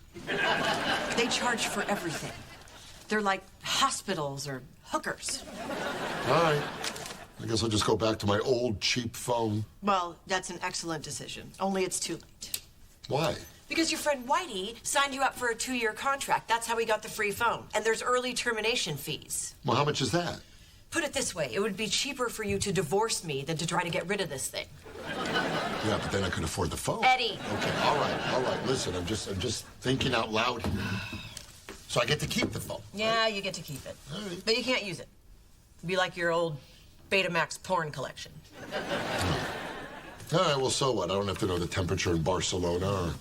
They charge for everything. They're like hospitals or hookers. All right. I guess I'll just go back to my old cheap phone. Well, that's an excellent decision. Only it's too late. Why? Because your friend Whitey signed you up for a 2-year contract. That's how he got the free phone. And there's early termination fees. Well, how much is that? Put it this way, it would be cheaper for you to divorce me than to try to get rid of this thing. Yeah, but then I could afford the phone. Eddie. Okay, all right. Listen, I'm just thinking out loud here. So I get to keep the phone. Yeah, you get to keep it. All right. But you can't use it. It'd be like your old Betamax porn collection. All right, well, so what? I don't have to know the temperature in Barcelona, or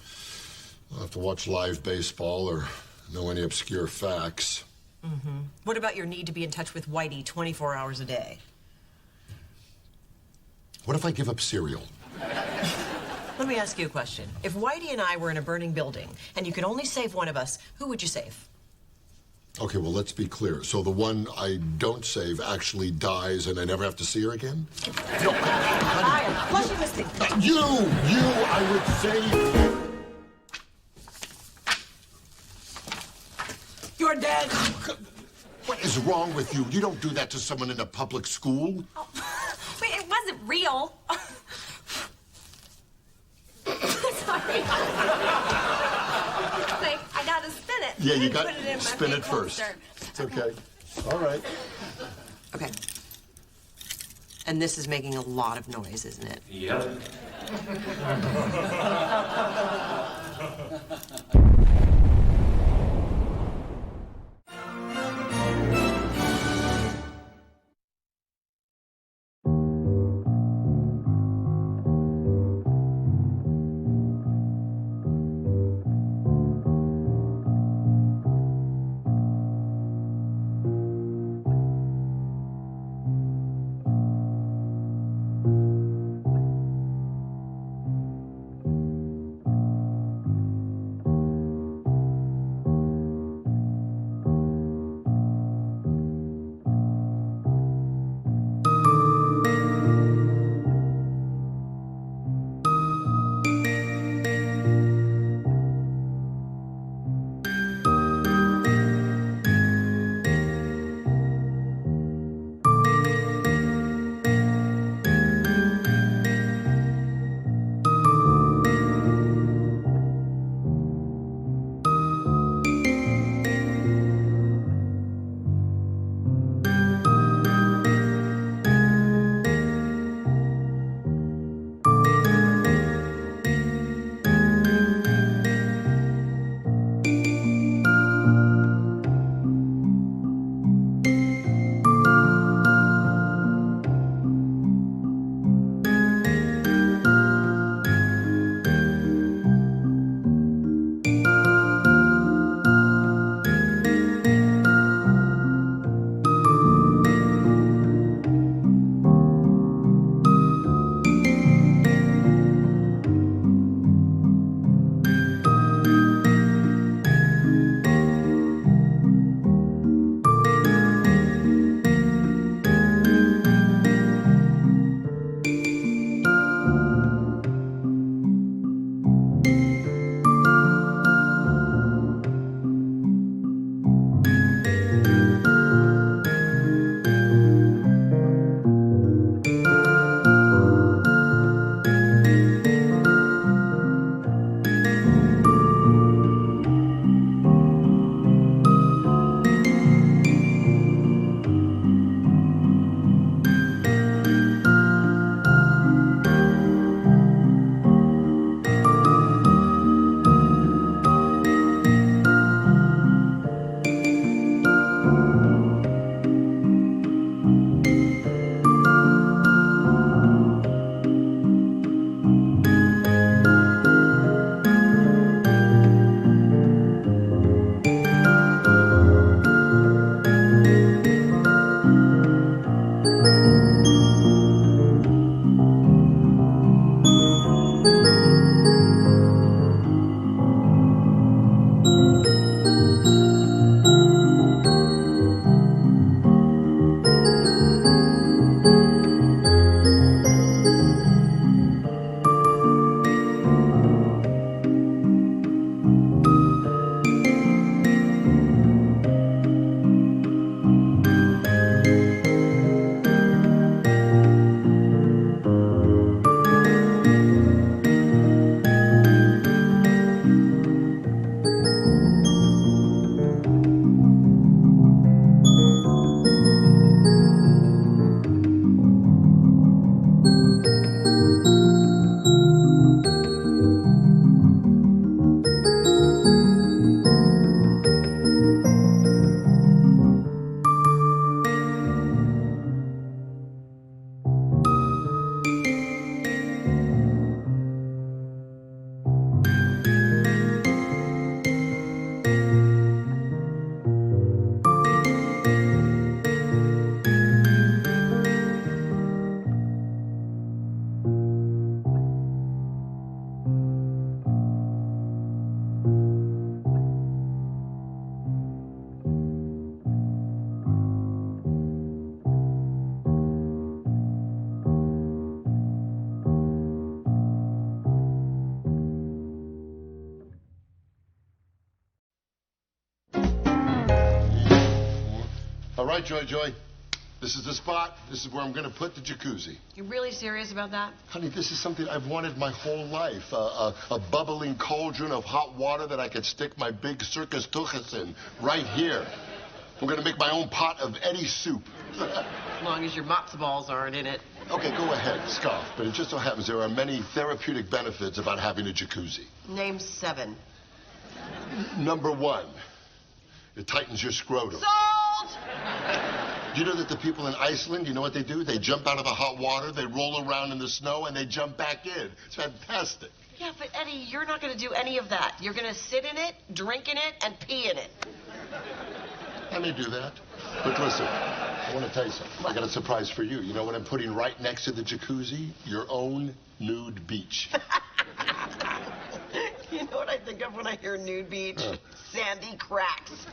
I'll have to watch live baseball, or know any obscure facts. What about your need to be in touch with Whitey 24 hours a day? What if I give up cereal? Let me ask you a question. If Whitey and I were in a burning building, and you could only save one of us, who would you save? Okay, well, let's be clear. So the one I don't save actually dies and I never have to see her again? No, I am flushing this thing. You, I would save. You're dead. What is wrong with you? You don't do that to someone in a public school. Oh, wait, it wasn't real. Sorry. Wait, I gotta spin it. Yeah, you got Put it in my spin big it first. holster. It's okay. All right. Okay. And this is making a lot of noise, isn't it? Yep. All right, Joy. This is the spot. This is where I'm going to put the jacuzzi. You really serious about that? Honey, this is something I've wanted my whole life. A bubbling cauldron of hot water that I could stick my big circus tuchus in right here. I'm going to make my own pot of Eddie soup. As long as your matzo balls aren't in it. Okay, go ahead, scoff. But it just so happens there are many therapeutic benefits about having a jacuzzi. Name 7. Number 1, it tightens your scrotum. Sold! Do you know that the people in Iceland, you know what they do? They jump out of the hot water, they roll around in the snow, and they jump back in. It's fantastic. Yeah, but Eddie, you're not going to do any of that. You're going to sit in it, drink in it, and pee in it. I may do that. But listen, I want to tell you something. I got a surprise for you. You know what I'm putting right next to the jacuzzi? Your own nude beach. You know what I think of when I hear nude beach? Sandy Cracks.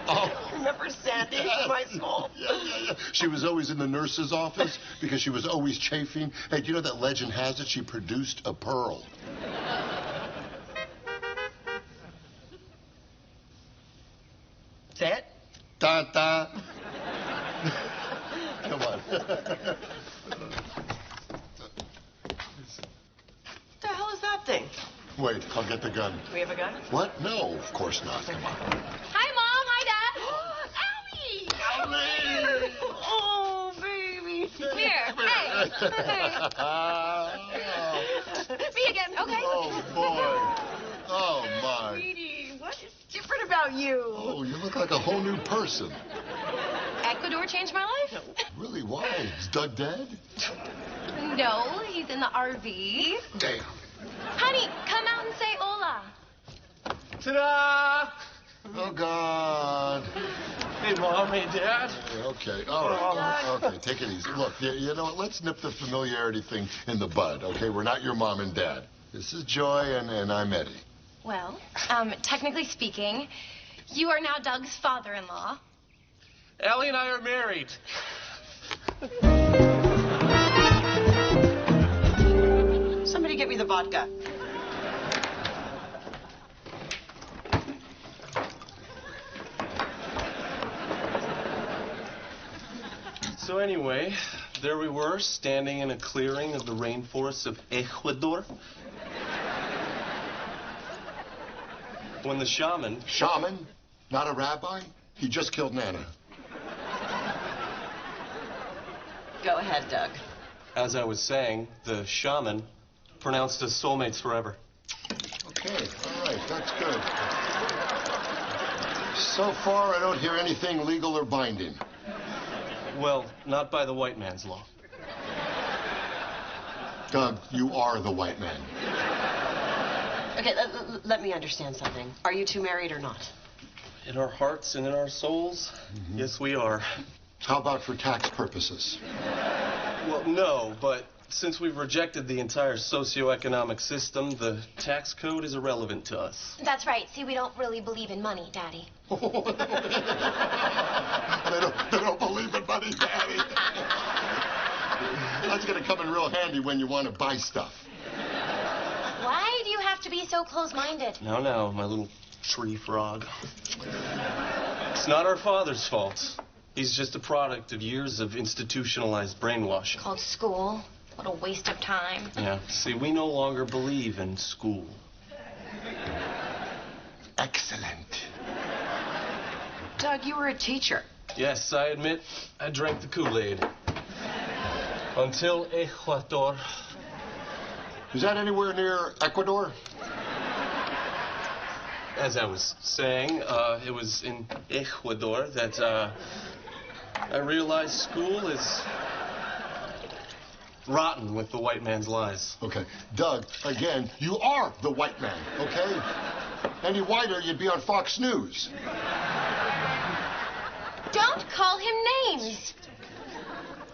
Oh. Remember Sandy from high school? Yeah. She was always in the nurse's office because she was always chafing. Hey, do you know that legend has it she produced a pearl? Say it. Da-da. Come on. What the hell is that thing? Wait, I'll get the gun. Do we have a gun? What? No, of course not. Come on. Hi, Mom. Hi, Dad. Allie! Allie! Oh, baby. Come here. Hey. Me again, okay? Oh, boy. Oh, my. Sweetie, what is different about you? Oh, you look like a whole new person. Ecuador changed my life? Really? Why? Is Doug dead? No, he's in the RV. Damn. Honey, come out and say hola. Ta-da! Oh, God. Hey, Mom. Hey, Dad. Okay, all right. Okay, take it easy. Look, you know what? Let's nip the familiarity thing in the bud, okay? We're not your mom and dad. This is Joy, and I'm Eddie. Well, technically speaking, you are now Doug's father-in-law. Allie and I are married. Somebody get me the vodka. So anyway, there we were, standing in a clearing of the rainforests of Ecuador. When the shaman... Shaman? Not a rabbi? He just killed Nana. Go ahead, Doug. As I was saying, the shaman pronounced us soulmates forever. Okay, all right, that's good. So far, I don't hear anything legal or binding. Well, not by the white man's law. Doug, you are the white man. Okay, let me understand something. Are you two married or not? In our hearts and in our souls, yes, we are. How about for tax purposes? Well, no, but since we've rejected the entire socioeconomic system, the tax code is irrelevant to us. That's right. See, we don't really believe in money, Daddy. They don't believe in money, Daddy. That's going to come in real handy when you want to buy stuff. Why do you have to be so close-minded? No, my little tree frog. It's not our father's fault. He's just a product of years of institutionalized brainwashing. Called school. What a waste of time. Yeah, see, we no longer believe in school. Excellent. Doug, you were a teacher. Yes, I admit I drank the Kool-Aid. Until Ecuador. Is that anywhere near Ecuador? As I was saying, it was in Ecuador that I realized school is rotten with the white man's lies. Okay. Doug, again, you are the white man, okay? Any whiter, you'd be on Fox News. Don't call him names.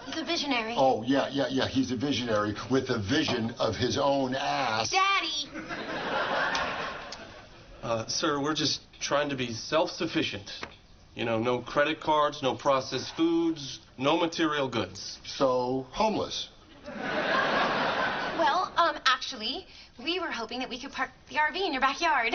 He's a visionary. Oh, yeah. He's a visionary with a vision of his own ass. Daddy! Sir, we're just trying to be self-sufficient. You know, no credit cards, no processed foods, no material goods. So, homeless. Well, actually, we were hoping that we could park the RV in your backyard.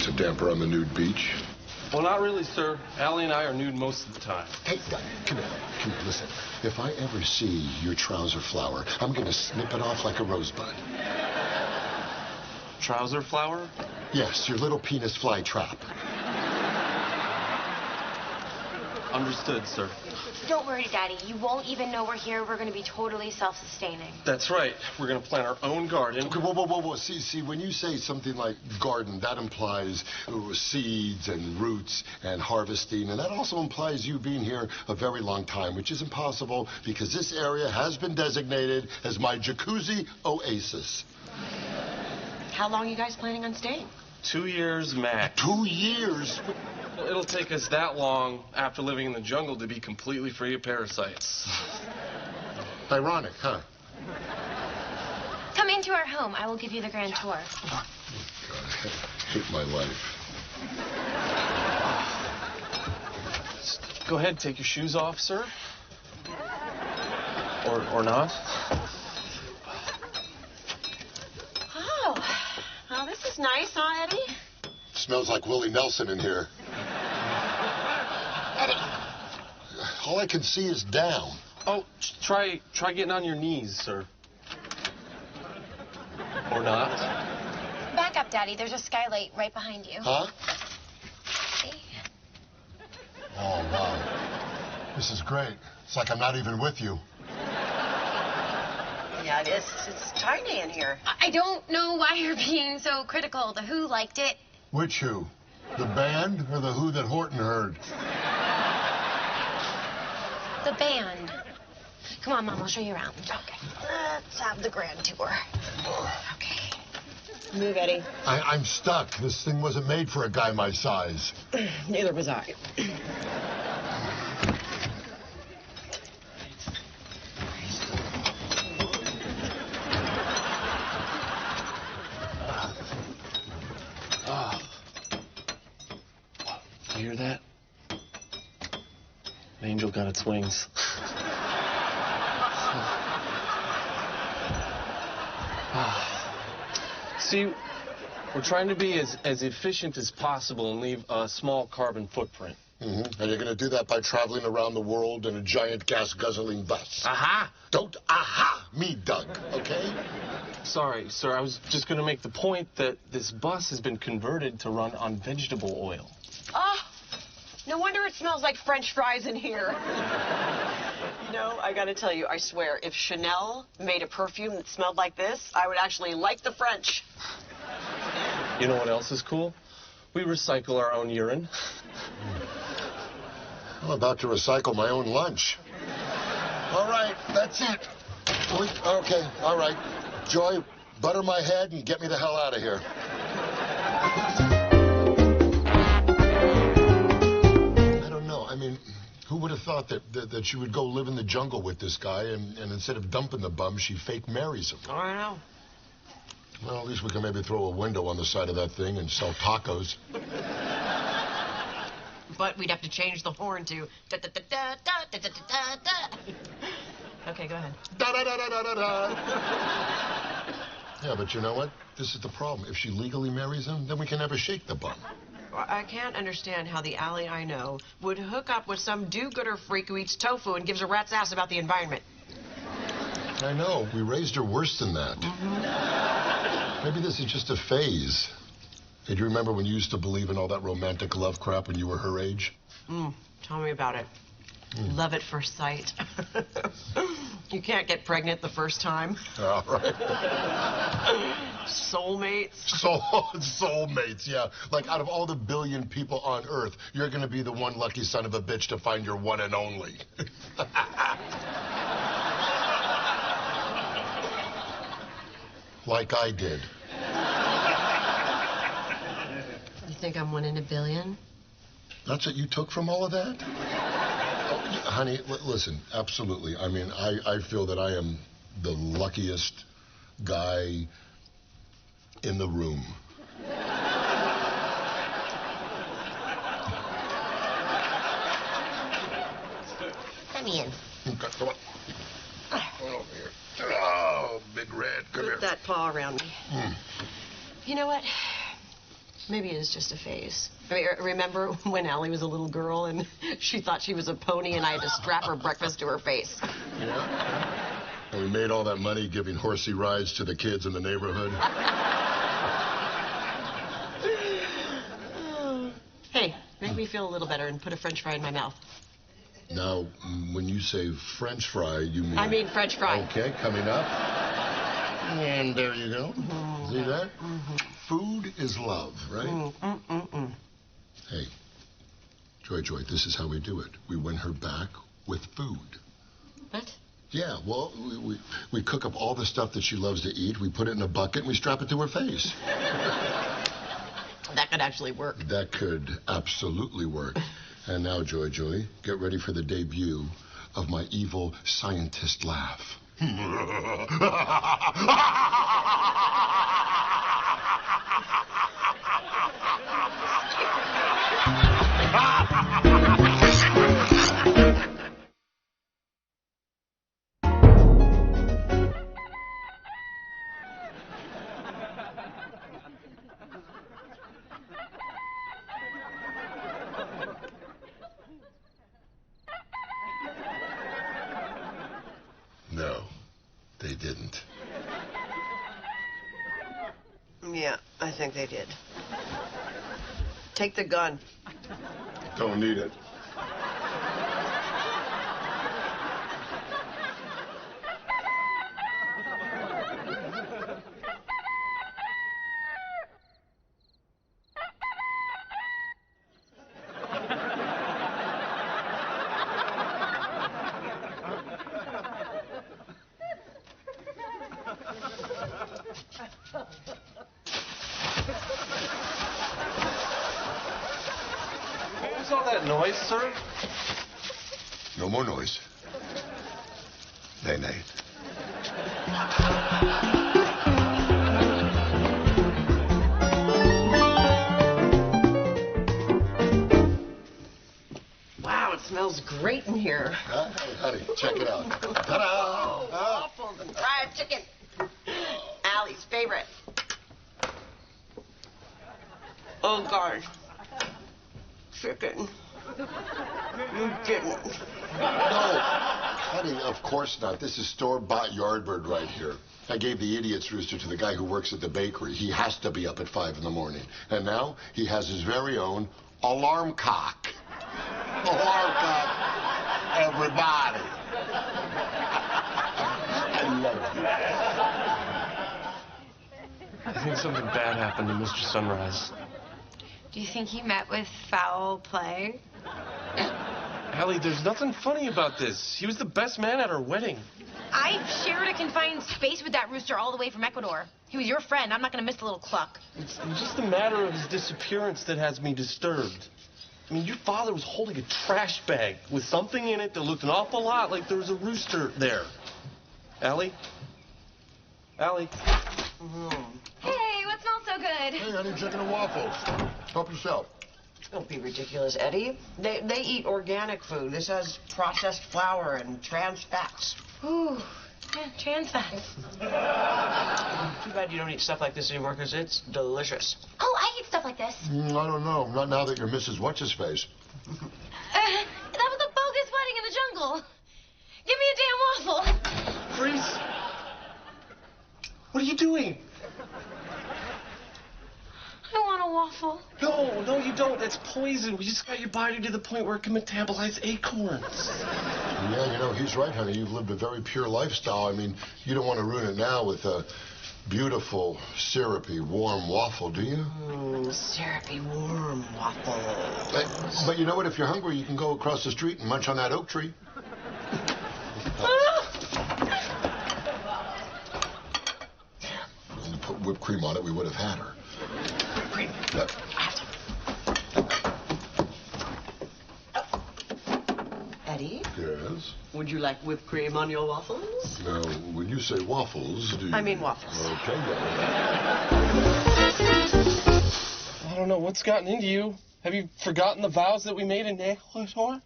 It's a damper on the nude beach. Well, not really, sir. Allie and I are nude most of the time. Hey, come here. Come here, listen. If I ever see your trouser flower, I'm going to snip it off like a rosebud. Trouser flower? Yes, your little penis fly trap. Understood, sir. Don't worry, Daddy. You won't even know we're here. We're going to be totally self-sustaining. That's right. We're going to plant our own garden. Okay, whoa. See, when you say something like garden, that implies seeds and roots and harvesting, and that also implies you being here a very long time, which is impossible because this area has been designated as my jacuzzi oasis. How long are you guys planning on staying? 2 years max. 2 years? It'll take us that long after living in the jungle to be completely free of parasites. Ironic, huh? Come into our home. I will give you the grand tour. God, I hate my life. Go ahead, take your shoes off, sir. Or not. Oh, well, this is nice, huh, Eddie? Smells like Willie Nelson in here. All I can see is down. Oh, try getting on your knees, sir. Or not. Back up, Daddy. There's a skylight right behind you. Huh? See? Oh, wow. This is great. It's like I'm not even with you. Yeah, it is. It's tiny in here. I don't know why you're being so critical. The Who liked it. Which Who? The band or the Who that Horton heard? The band. Come on, Mom. I'll show you around. Okay. Let's have the grand tour. Okay. Move, Eddie. I'm stuck. This thing wasn't made for a guy my size. Neither was I. You hear that? An angel got its wings. See, we're trying to be as efficient as possible and leave a small carbon footprint. Mm-hmm. And you're going to do that by traveling around the world in a giant gas-guzzling bus. Aha! Don't aha me, Doug, okay? Sorry, sir. I was just going to make the point that this bus has been converted to run on vegetable oil. Oh, no wonder it smells like French fries in here. You know, I gotta tell you, I swear, if Chanel made a perfume that smelled like this, I would actually like the French. You know what else is cool? We recycle our own urine. I'm about to recycle my own lunch. All right, that's it. Okay, all right. Joy, butter my head and get me the hell out of here. I mean, who would have thought that she would go live in the jungle with this guy and instead of dumping the bum, she fake marries him? I know. Well, at least we can maybe throw a window on the side of that thing and sell tacos. But we'd have to change the horn to da-da-da-da-da-da-da-da-da. Okay, go ahead. Da-da-da-da-da-da. Yeah, but you know what? This is the problem. If she legally marries him, then we can never shake the bum. I can't understand how the Allie I know would hook up with some do-gooder freak who eats tofu and gives a rat's ass about the environment. I know. We raised her worse than that. Mm-hmm. Maybe this is just a phase. Hey, do you remember when you used to believe in all that romantic love crap when you were her age? Tell me about it. Love at first sight. You can't get pregnant the first time. All right. Soulmates. Soulmates, yeah. Like, out of all the billion people on Earth, you're going to be the one lucky son of a bitch to find your one and only. Like I did. You think I'm one in a billion? That's what you took from all of that? Honey, listen, absolutely. I mean, I feel that I am the luckiest guy in the room. Let me in. Come on. Over here. Oh, Big Red, come here. Put that paw around me. You know what? Maybe it is just a phase. I mean, remember when Allie was a little girl and she thought she was a pony and I had to strap her breakfast to her face? Yeah. And we made all that money giving horsey rides to the kids in the neighborhood. Hey, make me feel a little better and put a French fry in my mouth. Now, when you say French fry, you mean... I mean French fry. Okay, coming up. And there you go. See that? Food is love, right? Hey, Joy, this is how we do it. We win her back with food. What? Yeah, well, we cook up all the stuff that she loves to eat, we put it in a bucket, and we strap it to her face. That could actually work. That could absolutely work. And now, Joy, get ready for the debut of my evil scientist laugh. No, they didn't. Yeah, I think they did. Take the gun. Don't need it. What was all that noise, sir? No more noise. Nay. Wow, it smells great in here. Hey, honey, check it out. Ta-da! Waffles and fried chicken. Allie's favorite. Oh, God. Chicken. You didn't. No, honey, of course not. This is store-bought Yardbird right here. I gave the idiot's rooster to the guy who works at the bakery. He has to be up at 5 in the morning. And now he has his very own alarm cock. Alarm cock. Everybody. I love you. I think something bad happened to Mr. Sunrise. Do you think he met with foul play? Allie, there's nothing funny about this. He was the best man at our wedding. I shared a confined space with that rooster all the way from Ecuador. He was your friend. I'm not going to miss the little cluck. It's just a matter of his disappearance that has me disturbed. I mean, your father was holding a trash bag with something in it that looked an awful lot like there was a rooster there. Allie? Allie? Hey, what smells so good? Hey, honey, chicken and waffles. Help yourself. Don't be ridiculous, Eddie. They eat organic food. This has processed flour and trans fats. Ooh, yeah, trans fats. Too bad you don't eat stuff like this anymore, because it's delicious. Oh, I eat stuff like this. I don't know. Not now that you're Mrs. What's-His-Face. That was a bogus wedding in the jungle. Give me a damn waffle. Freeze! What are you doing? I want a waffle. No, you don't. That's poison. We just got your body to the point where it can metabolize acorns. Yeah, you know, he's right, honey. You've lived a very pure lifestyle. I mean, you don't want to ruin it now with a beautiful, syrupy, warm waffle, do you? Syrupy, warm waffle. But you know what? If you're hungry, you can go across the street and munch on that oak tree. And to put whipped cream on it, we would have had her. Whipped cream. Yep. Eddie, Yes? would you like whipped cream on your waffles? Now, when you say waffles, do you... I mean waffles. Okay, I don't know what's gotten into you. Have you forgotten the vows that we made in Ecuador?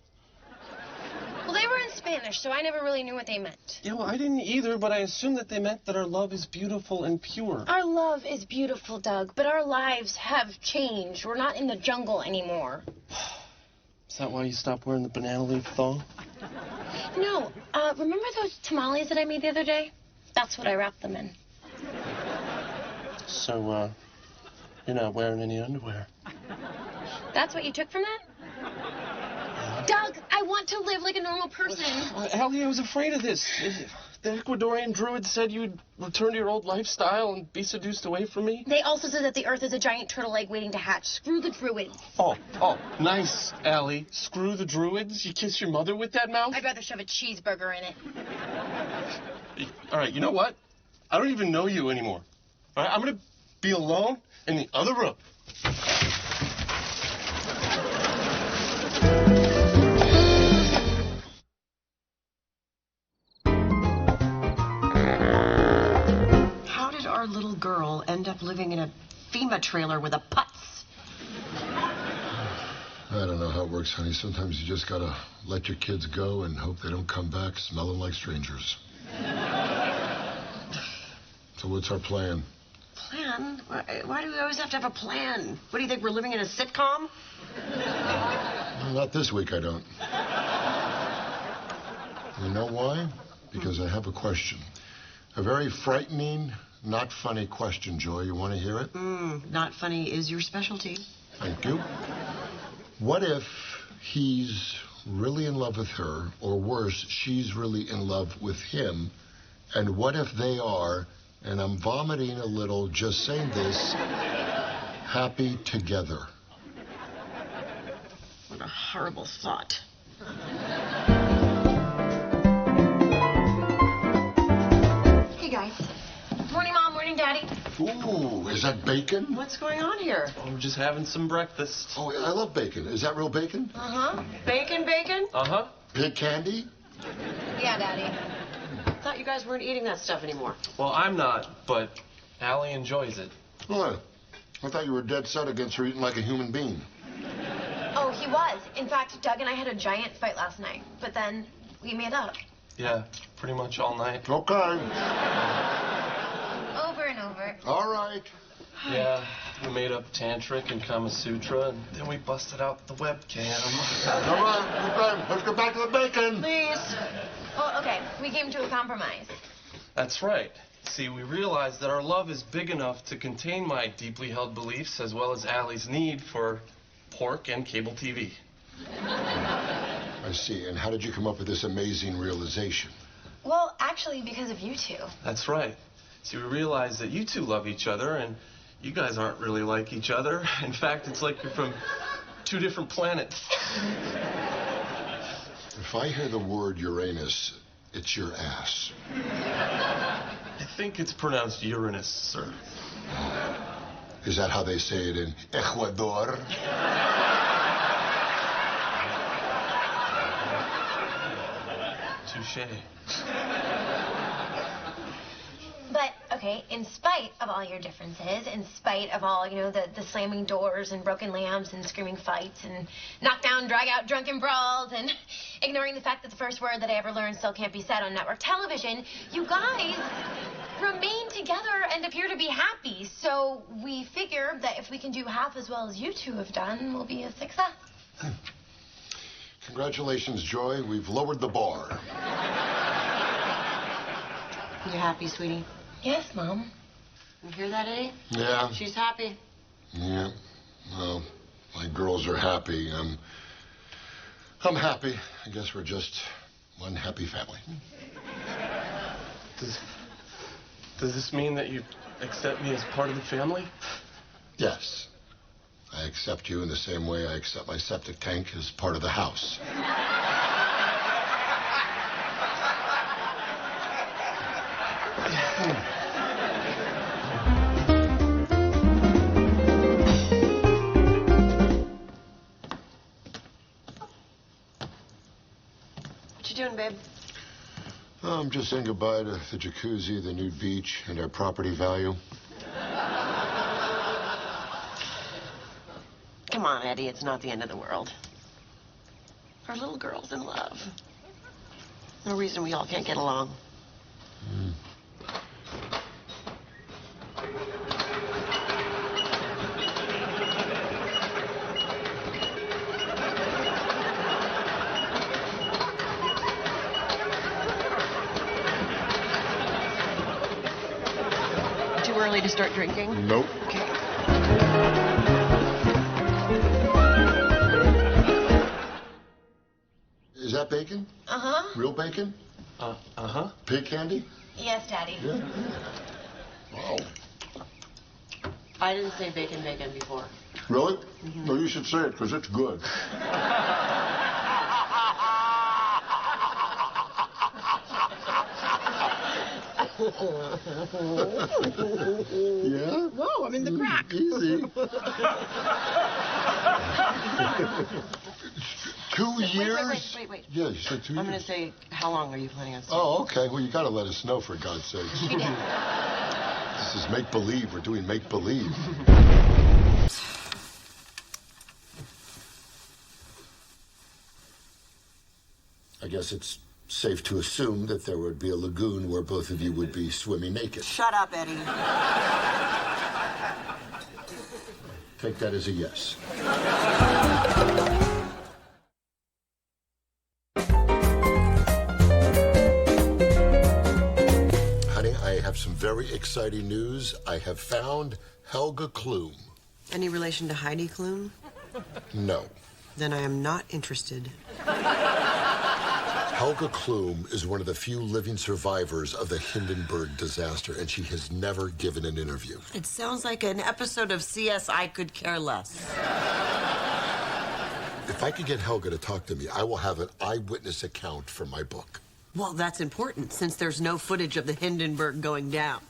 Well, they were in Spanish. Spanish, so I never really knew what they meant. Yeah, well, I didn't either, but I assumed that they meant that our love is beautiful and pure. Our love is beautiful, Doug, but our lives have changed. We're not in the jungle anymore. Is that why you stopped wearing the banana leaf thong? No, remember those tamales that I made the other day? That's what I wrapped them in. So, you're not wearing any underwear. That's what you took from that? Doug, I want to live like a normal person. Allie, I was afraid of this. The Ecuadorian druid said you'd return to your old lifestyle and be seduced away from me. They also said that the Earth is a giant turtle egg waiting to hatch. Screw the druids. Oh, nice, Allie. Screw the druids? You kiss your mother with that mouth? I'd rather shove a cheeseburger in it. All right, you know what? I don't even know you anymore. All right, I'm going to be alone in the other room. How did our little girl end up living in a FEMA trailer with a putz? I don't know how it works, honey. Sometimes you just gotta let your kids go and hope they don't come back smelling like strangers. So what's our plan? Plan? Why do we always have to have a plan? What do you think, we're living in a sitcom? Well, not this week, I don't. You know why? Because I have a question. A very frightening, not funny question, Joy. You want to hear it? Not funny is your specialty. Thank you. What if he's really in love with her, or worse, she's really in love with him, and what if they are, and I'm vomiting a little just saying this, happy together? What a horrible thought. Hey, guys. Morning, Mom. Morning, Daddy. Ooh, is that bacon? What's going on here? I'm just having some breakfast. Oh, I love bacon. Is that real bacon? Uh-huh. Bacon? Uh-huh. Pig candy? Yeah, Daddy. I thought you guys weren't eating that stuff anymore. Well, I'm not, but Allie enjoys it. What? I thought you were dead set against her eating like a human being. Oh, he was. In fact, Doug and I had a giant fight last night, but then we made up. Yeah, pretty much all night. Okay. Over and over. All right. Yeah, we made up Tantric and Kama Sutra, and then we busted out the webcam. All right, okay, let's go back to the bacon. Please. Well, okay, we came to a compromise. That's right. See, we realized that our love is big enough to contain my deeply held beliefs as well as Allie's need for pork and cable TV. I see. And how did you come up with this amazing realization? Well, actually, because of you two. That's right. See, we realized that you two love each other, and you guys aren't really like each other. In fact, it's like you're from two different planets. If I hear the word Uranus, it's your ass. I think it's pronounced Uranus, sir. Is that how they say it in Ecuador? Touché. But, okay, in spite of all your differences, in spite of all, the slamming doors and broken lamps and screaming fights and knockdown, drag-out, drunken brawls and ignoring the fact that the first word that I ever learned still can't be said on network television, you guys remain together and appear to be happy. So we figure that if we can do half as well as you two have done, we'll be a success. Congratulations, Joy. We've lowered the bar. You happy, sweetie? Yes, Mom. You hear that, Eddie? Yeah. She's happy. Yeah. Well, my girls are happy. I'm happy. I guess we're just one happy family. Does this mean that you accept me as part of the family? Yes. I accept you in the same way I accept my septic tank as part of the house. What you doing, babe? I'm just saying goodbye to the jacuzzi, the nude beach, and our property value. Come on, Eddie, it's not the end of the world. Our little girl's in love. No reason we all can't get along. Too early to start drinking? Nope. Is that bacon? Uh-huh. Real bacon? Uh-huh. Pig candy? Yes, Daddy. Yeah. Wow. I didn't say bacon before. Really? No, you should say it because it's good. Yeah? Whoa, I'm in the crack. Easy. 2 years? Wait. Yeah, you said 2 years. I'm going to say, how long are you planning on staying? Oh, okay. Well, you got to let us know, for God's sakes. This is make-believe. We're doing make-believe. I guess it's safe to assume that there would be a lagoon where both of you would be swimming naked. Shut up, Eddie. Take that as a yes. Honey, I have some very exciting news. I have found Helga Klum. Any relation to Heidi Klum? No. Then I am not interested. Helga Klum is one of the few living survivors of the Hindenburg disaster, and she has never given an interview. It sounds like an episode of CS I Could Care Less. If I could get Helga to talk to me, I will have an eyewitness account for my book. Well, that's important, since there's no footage of the Hindenburg going down.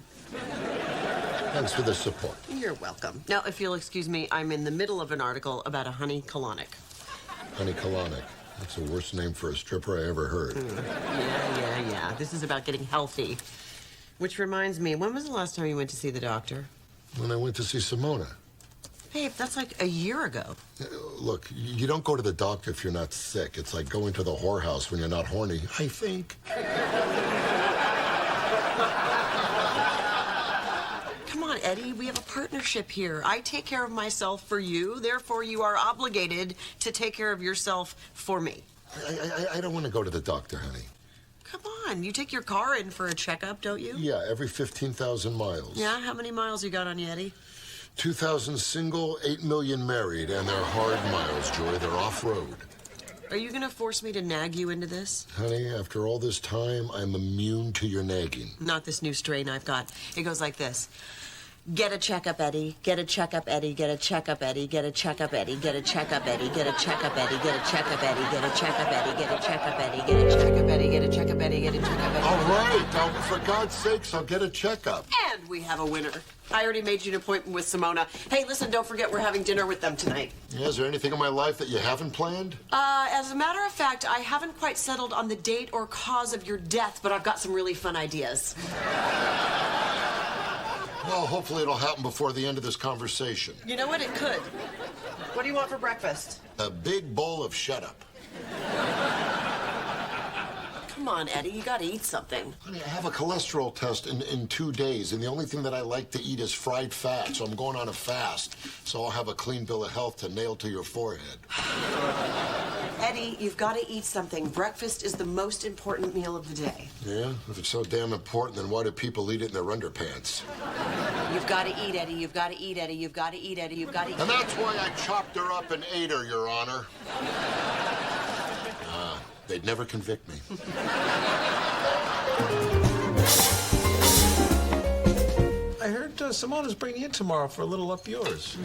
Thanks for the support. You're welcome. Now, if you'll excuse me, I'm in the middle of an article about a honey colonic. Honey Colonic. That's the worst name for a stripper I ever heard. Yeah. This is about getting healthy. Which reminds me, when was the last time you went to see the doctor? When I went to see Simona. Babe, that's like a year ago. Look, you don't go to the doctor if you're not sick. It's like going to the whorehouse when you're not horny, I think. Come on, Eddie, we have a partnership here. I take care of myself for you, therefore you are obligated to take care of yourself for me. I don't want to go to the doctor, honey. Come on, you take your car in for a checkup, don't you? Yeah, every 15,000 miles. Yeah, how many miles you got on you, Eddie? 2,000 single, 8 million married, and they're hard miles, Joy. They're off-road. Are you gonna force me to nag you into this? Honey, after all this time, I'm immune to your nagging. Not this new strain I've got. It goes like this. Get a checkup, Eddie. Get a checkup, Eddie. Get a checkup, Eddie. Get a checkup, Eddie. Get a checkup, Eddie. Get a checkup, Eddie. Get a checkup, Eddie. Get a checkup, Eddie. Get a checkup, Eddie. Get a checkup, Eddie. Get a checkup, Eddie. Get a checkup, Eddie. All right, now, for God's sakes, I'll get a checkup. And we have a winner. I already made you an appointment with Simona. Hey, listen, don't forget we're having dinner with them tonight. Yeah, is there anything in my life that you haven't planned? As a matter of fact, I haven't quite settled on the date or cause of your death, but I've got some really fun ideas. Well, hopefully it'll happen before the end of this conversation. You know what? It could. What do you want for breakfast? A big bowl of shut-up. Come on, Eddie, you gotta eat something. Honey, I have a cholesterol test in 2 days, and the only thing that I like to eat is fried fat, so I'm going on a fast. So I'll have a clean bill of health to nail to your forehead. Eddie, you've gotta eat something. Breakfast is the most important meal of the day. Yeah? If it's so damn important, then why do people eat it in their underpants? You've gotta eat, Eddie. You've gotta eat, Eddie. You've gotta eat, Eddie. You've gotta eat. And that's why I chopped her up and ate her, Your Honor. They'd never convict me. I heard Simona's bringing you in tomorrow for a little up yours.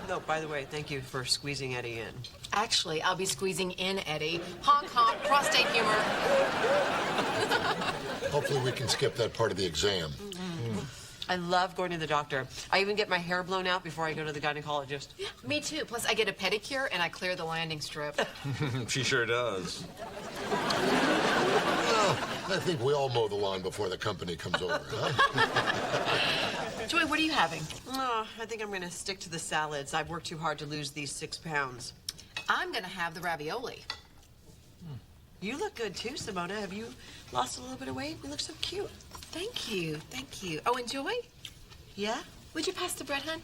No, by the way, thank you for squeezing Eddie in. Actually, I'll be squeezing in Eddie. Honk, honk, prostate humor. Hopefully we can skip that part of the exam. I love going to the doctor. I even get my hair blown out before I go to the gynecologist. Me too. Plus, I get a pedicure and I clear the landing strip. She sure does. Well, I think we all mow the lawn before the company comes over, huh? Joy, what are you having? Oh, I think I'm going to stick to the salads. I've worked too hard to lose these 6 pounds. I'm going to have the ravioli. You look good too, Simona. Have you lost a little bit of weight? You look so cute. Thank you. Thank you. Oh, enjoy? Yeah? Would you pass the bread, hon?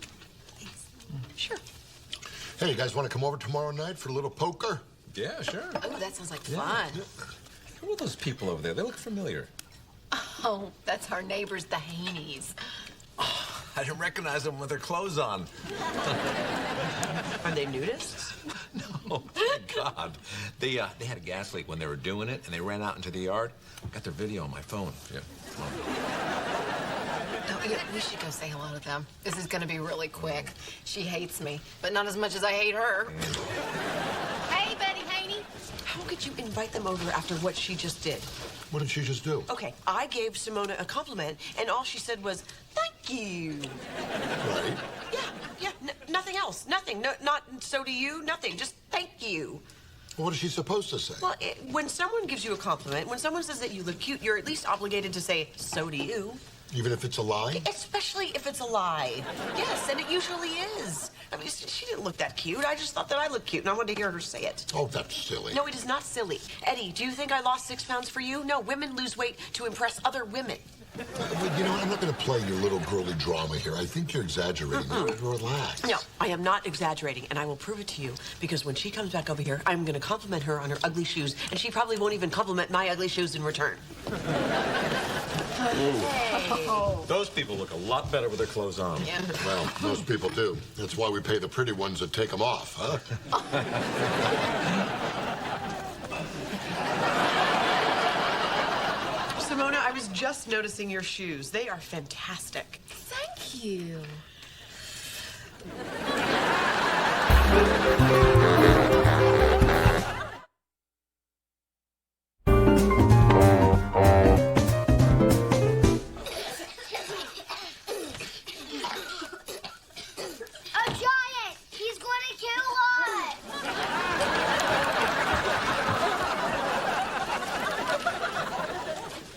Sure. Hey, you guys want to come over tomorrow night for a little poker? Yeah, sure. Oh, that sounds like fun. Who are those people over there? They look familiar. Oh, that's our neighbors, the Haneys. I didn't recognize them with their clothes on. Are they nudists? Oh, thank God. They had a gas leak when they were doing it, and they ran out into the yard. Got their video on my phone. Yeah. Oh, yeah, we should go say hello to them. This is going to be really quick. She hates me, but not as much as I hate her. Hey, Betty Haney. How could you invite them over after what she just did? What did she just do? Okay, I gave Simona a compliment, and all she said was, thank you. Right. Yeah, nothing else. Nothing. No, not so do you, nothing. Just thank you. What is she supposed to say? Well, when someone gives you a compliment, when someone says that you look cute, you're at least obligated to say, so do you. Even if it's a lie? Especially if it's a lie. Yes, and it usually is. I mean, she didn't look that cute. I just thought that I looked cute, and I wanted to hear her say it. Oh, that's silly. No, it is not silly. Eddie, do you think I lost 6 pounds for you? No, women lose weight to impress other women. Well, you know, I'm not going to play your little girly drama here. I think you're exaggerating. Relax. No, I am not exaggerating, and I will prove it to you, because when she comes back over here, I'm going to compliment her on her ugly shoes, and she probably won't even compliment my ugly shoes in return. Hey. Those people look a lot better with their clothes on. Yeah. Well, most people do. That's why we pay the pretty ones that take them off, huh? Simona, I was just noticing your shoes. They are fantastic. Thank you. A giant! He's going to kill us!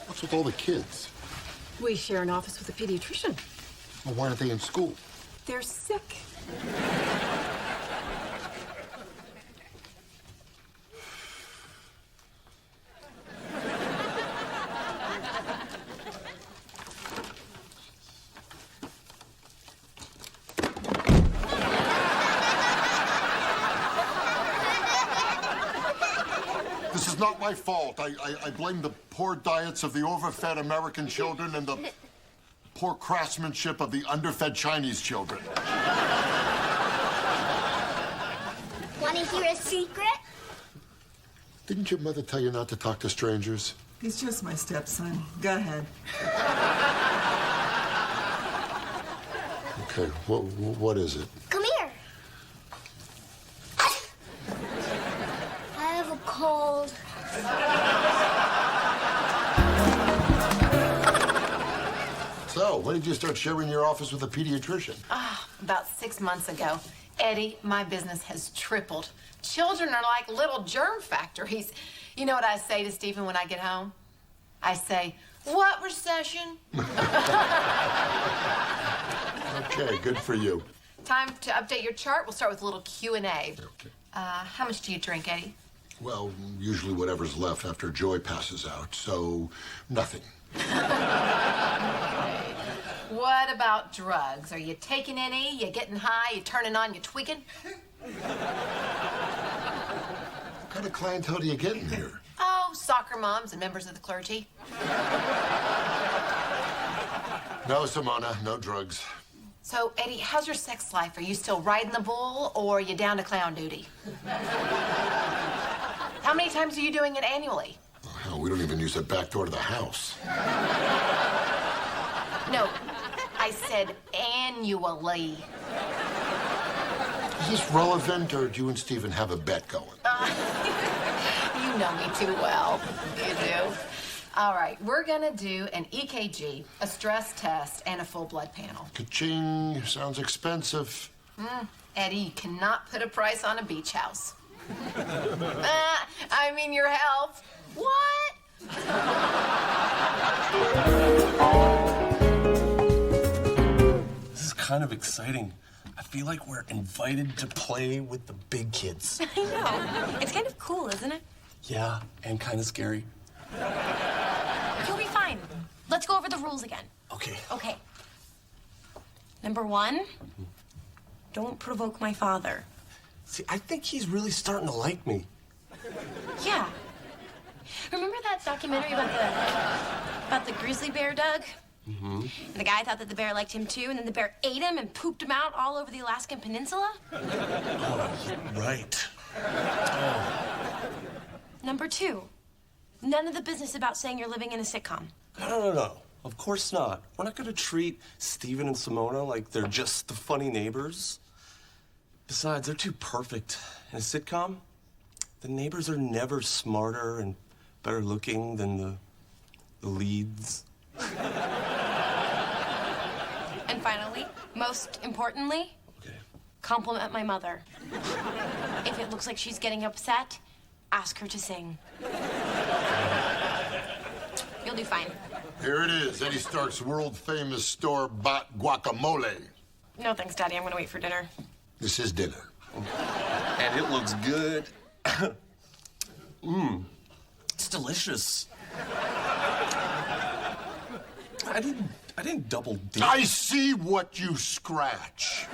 What's with all the kids? We share an office with a pediatrician. Well, why aren't they in school? They're sick. This is not my fault. I blame the poor diets of the overfed American children and the poor craftsmanship of the underfed Chinese children. Want to hear a secret? Didn't your mother tell you not to talk to strangers? He's just my stepson. Go ahead. Okay, what is it? Come here. I have a cold. So, when did you start sharing your office with a pediatrician? About 6 months ago. Eddie, my business has tripled. Children are like little germ factories. You know what I say to Stephen when I get home? I say, what recession? Okay, good for you. Time to update your chart. We'll start with a little Q&A. How much do you drink, Eddie? Well, usually whatever's left after Joy passes out, so nothing. What about drugs? Are you taking any? You getting high? You turning on? You tweaking? What kind of clientele do you get in here? Oh, soccer moms and members of the clergy. No, Simona, no drugs. So, Eddie, how's your sex life? Are you still riding the bull, or are you down to clown duty? How many times are you doing it annually? Oh, hell, we don't even use the back door to the house. No, I said annually. Is this relevant, or do you and Stephen have a bet going? You know me too well. You do. All right, we're gonna do an EKG, a stress test, and a full blood panel. Ka-ching, sounds expensive. Eddie, you cannot put a price on a beach house. I mean your health. What? This is kind of exciting. I feel like we're invited to play with the big kids. I know. It's kind of cool, isn't it? Yeah, and kind of scary. You'll be fine. Let's go over the rules again. Okay. Okay. Number 1, don't provoke my father. See, I think he's really starting to like me. Yeah. Remember that documentary about the grizzly bear, Doug? Mm-hmm. And the guy thought that the bear liked him too, and then the bear ate him and pooped him out all over the Alaskan Peninsula? Oh, right. Number 2, none of the business about saying you're living in a sitcom. No. Of course not. We're not going to treat Steven and Simona like they're just the funny neighbors. Besides, they're too perfect. In a sitcom, the neighbors are never smarter and better looking than the leads. And finally, most importantly, compliment my mother. If it looks like she's getting upset, ask her to sing. You'll do fine. Here it is, Eddie Stark's world-famous store-bought guacamole. No thanks, Daddy. I'm gonna wait for dinner. This is dinner. And it looks good. It's delicious. I didn't double dip. I see what you scratch.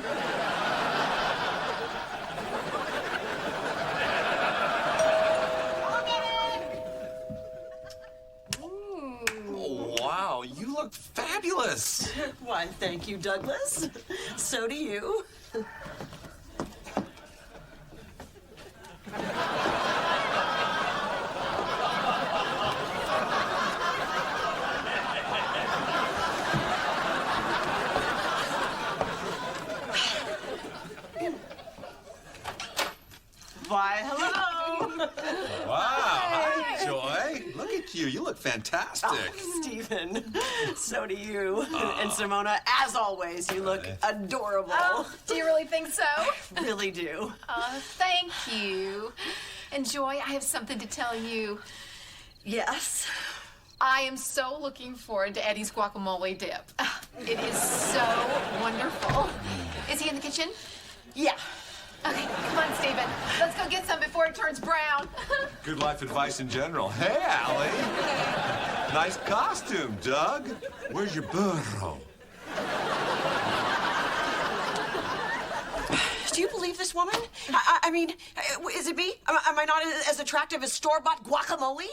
Oh, wow, you look fabulous. Why, thank you, Douglas. So do you. Oh, Why, hello. Wow. Hi, Joy. Look at you. You look fantastic. Oh, Stephen, so do you. And Simona, as always, you look adorable. Oh, do you really think so? Really do. Oh, thank you. And Joy, I have something to tell you. Yes? I am so looking forward to Eddie's guacamole dip. It is so wonderful. Is he in the kitchen? Yeah. Okay, come on, Stephen. Let's go get some before it turns brown. Good life advice in general. Hey, Allie. Nice costume, Doug. Where's your burro? Do you believe this woman? I mean, is it me? Am I not as attractive as store-bought guacamole?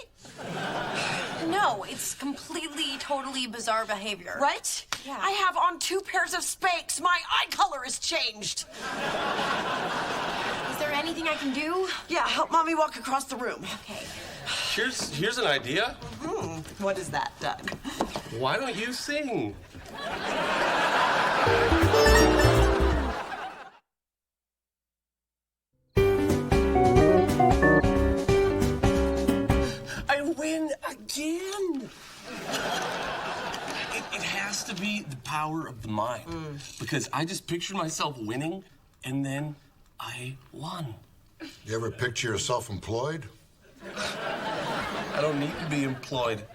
No, it's completely, totally bizarre behavior. Right? Yeah. I have on 2 pairs of Spanx. My eye color has changed. Is there anything I can do? Yeah, help Mommy walk across the room. Okay. Here's an idea. What is that, Doug? Why don't you sing? I win again. It has to be the power of the mind. Because I just pictured myself winning, and then I won. You ever picture yourself employed? I don't need to be employed.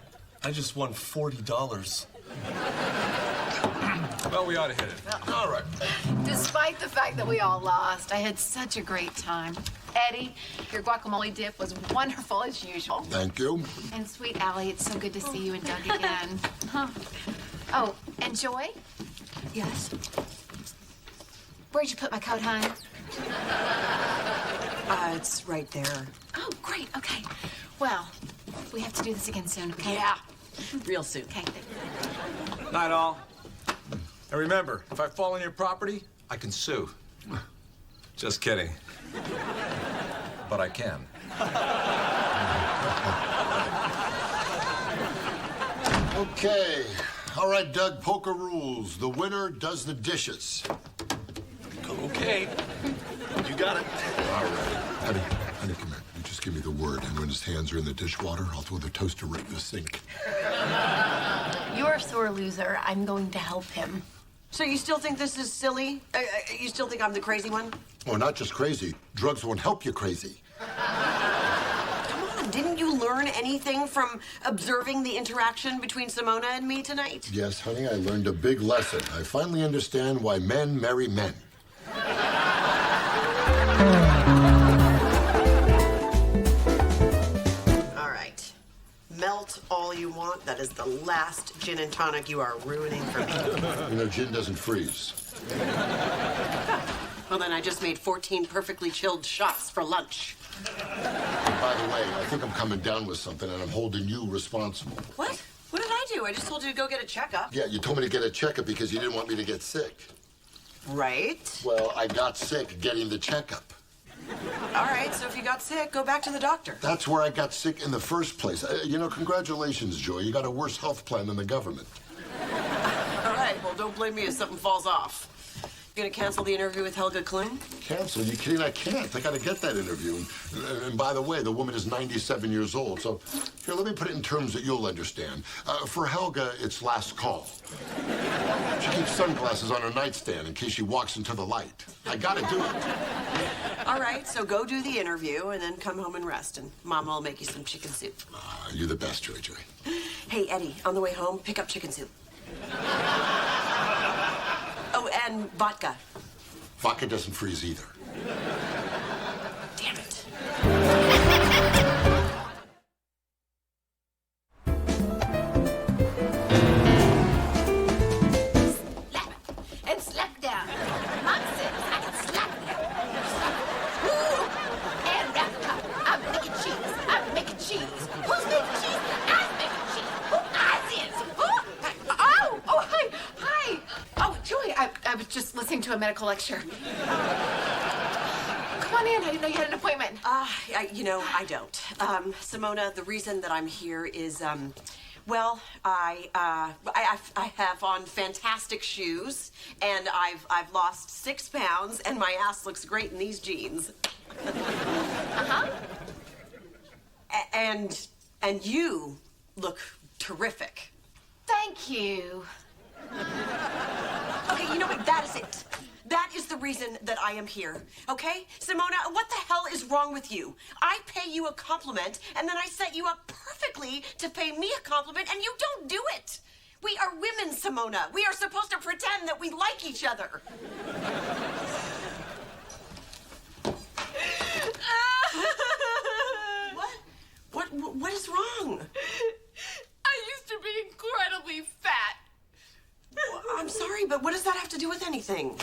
I just won $40. Well, we ought to hit it. All right. Despite the fact that we all lost, I had such a great time. Eddie, your guacamole dip was wonderful as usual. Thank you. And sweet Allie, it's so good to see you and Doug again. Huh. Oh, and Joy? Yes? Where'd you put my coat, hon? It's right there. Oh, great. Okay. Well, we have to do this again soon, okay? Yeah. Real soon. Okay. Night all. And remember, if I fall on your property, I can sue. Just kidding. But I can. Okay. All right, Doug, poker rules. The winner does the dishes. Okay. You got it. All right. Honey, come here. You just give me the word, and when his hands are in the dishwater, I'll throw the toaster right in the sink. You're a sore loser. I'm going to help him. So you still think this is silly? You still think I'm the crazy one? Well, not just crazy. Drugs won't help you crazy. Come on, didn't you learn anything from observing the interaction between Simona and me tonight? Yes, honey, I learned a big lesson. I finally understand why men marry men. melt all you want. That is the last gin and tonic you are ruining for me. You know, gin doesn't freeze. Well, then I just made 14 perfectly chilled shots for lunch. By the way, I think I'm coming down with something, and I'm holding you responsible. What? What did I do? I just told you to go get a checkup. Yeah, you told me to get a checkup because you didn't want me to get sick. Right. Well, I got sick getting the checkup. All right, so if you got sick, go back to the doctor. That's where I got sick in the first place. You know, congratulations, Joy. You got a worse health plan than the government. All right, well, don't blame me if something falls off. You gonna cancel the interview with Helga Klum? Cancel? You kidding? I can't. I got to get that interview. And by the way, the woman is 97 years old. So here, let me put it in terms that you'll understand. For Helga, it's last call. She keeps sunglasses on her nightstand in case she walks into the light. I got to do it. All right, so go do the interview and then come home and rest, and Mama will make you some chicken soup. You're the best, Joy. Hey, Eddie, on the way home, pick up chicken soup. Oh, and vodka. Vodka doesn't freeze either. Damn it. And slap down. Mom says I can slap down. Woo! And wrap it up. I'm making cheese. I'm making cheese. Who's making cheese? I'm making cheese. Who I is? Who? Oh, hi. Hi. Oh, Joy, I was just listening to a medical lecture. Come on in. I didn't know you had an appointment. I don't. Simona, the reason that I'm here is, well, I have on fantastic shoes, and I've lost 6 pounds, and my ass looks great in these jeans. Uh-huh. And you look terrific. Thank you. Okay, you know what? That is it. That is the reason that I am here, okay? Simona, what the hell is wrong with you? I pay you a compliment, and then I set you up perfectly to pay me a compliment, and you don't do it. We are women, Simona. We are supposed to pretend that we like each other. What is wrong? I used to be incredibly fat. I'm sorry, but what does that have to do with anything?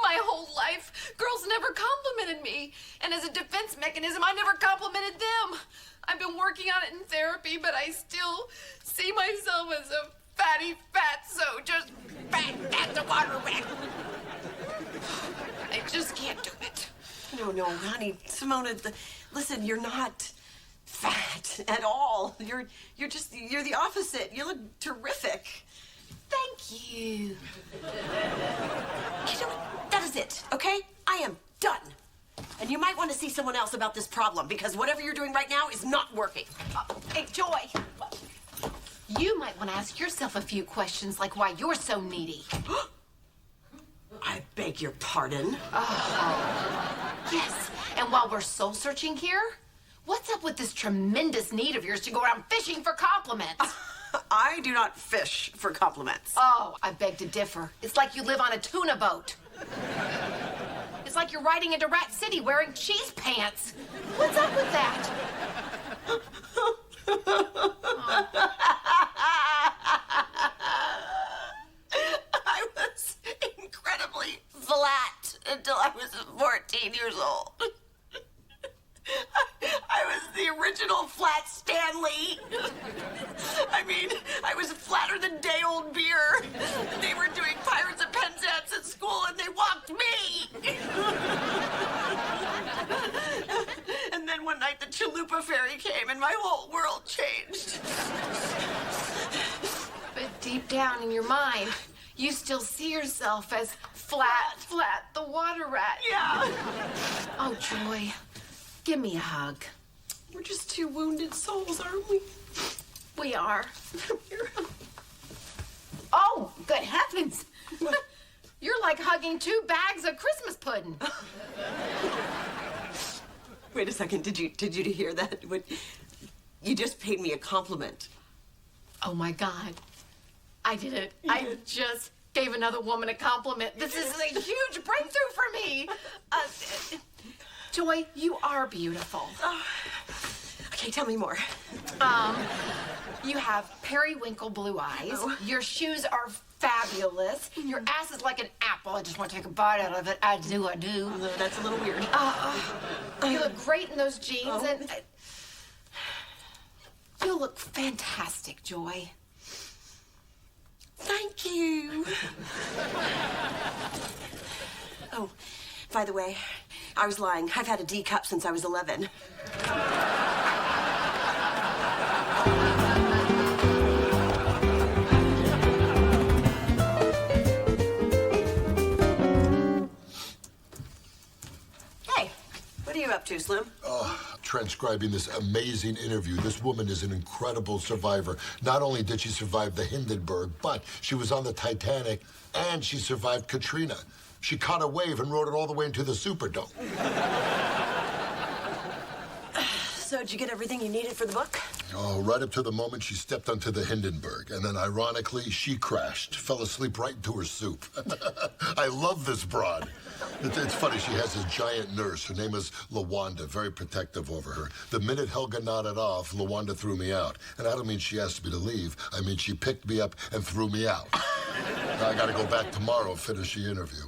My whole life, girls never complimented me. And as a defense mechanism, I never complimented them. I've been working on it in therapy, but I still see myself as a fatty fatso, just fat as a water rat. I just can't do it. No, honey. Simona, listen, you're not fat at all. You're the opposite. You look terrific. Thank you. You know what? That is it, okay? I am done. And you might want to see someone else about this problem, because whatever you're doing right now is not working. Hey, Joy. You might want to ask yourself a few questions, like why you're so needy. I beg your pardon? Yes. And while we're soul searching here, what's up with this tremendous need of yours to go around fishing for compliments? I do not fish for compliments. Oh, I beg to differ. It's like you live on a tuna boat. It's like you're riding into Rat City wearing cheese pants. What's up with that? I was incredibly flat until I was 14 years old. I was the original Flat Stanley. I mean, I was flatter than day-old beer. They were doing Pirates of Penzance at school, and they walked me. And then one night, the Chalupa Fairy came, and my whole world changed. But deep down in your mind, you still see yourself as flat, the water rat. Yeah. Oh, Joy. Give me a hug. We're just two wounded souls, aren't we? We are. Oh, good heavens. You're like hugging 2 bags of Christmas pudding. Wait a second. Did you hear that? You just paid me a compliment. Oh, my God. I did it. I just gave another woman a compliment. This is a huge breakthrough for me. Joy, you are beautiful. Okay, tell me more. You have periwinkle blue eyes. Oh. Your shoes are fabulous. Your ass is like an apple. I just want to take a bite out of it. I do. No, that's a little weird. You look great in those jeans, Oh. and you look fantastic, Joy. Thank you. Oh, by the way, I was lying. I've had a D cup since I was 11. Hey, what are you up to, Slim? Transcribing this amazing interview. This woman is an incredible survivor. Not only did she survive the Hindenburg, but she was on the Titanic and she survived Katrina. She caught a wave and rode it all the way into the Superdome. So, did you get everything you needed for the book? Oh, right up to the moment she stepped onto the Hindenburg. And then, ironically, she crashed, fell asleep right into her soup. I love this broad. It's funny, she has this giant nurse. Her name is LaWanda, very protective over her. The minute Helga nodded off, LaWanda threw me out. And I don't mean she asked me to leave. I mean she picked me up and threw me out. Now I gotta go back tomorrow and finish the interview.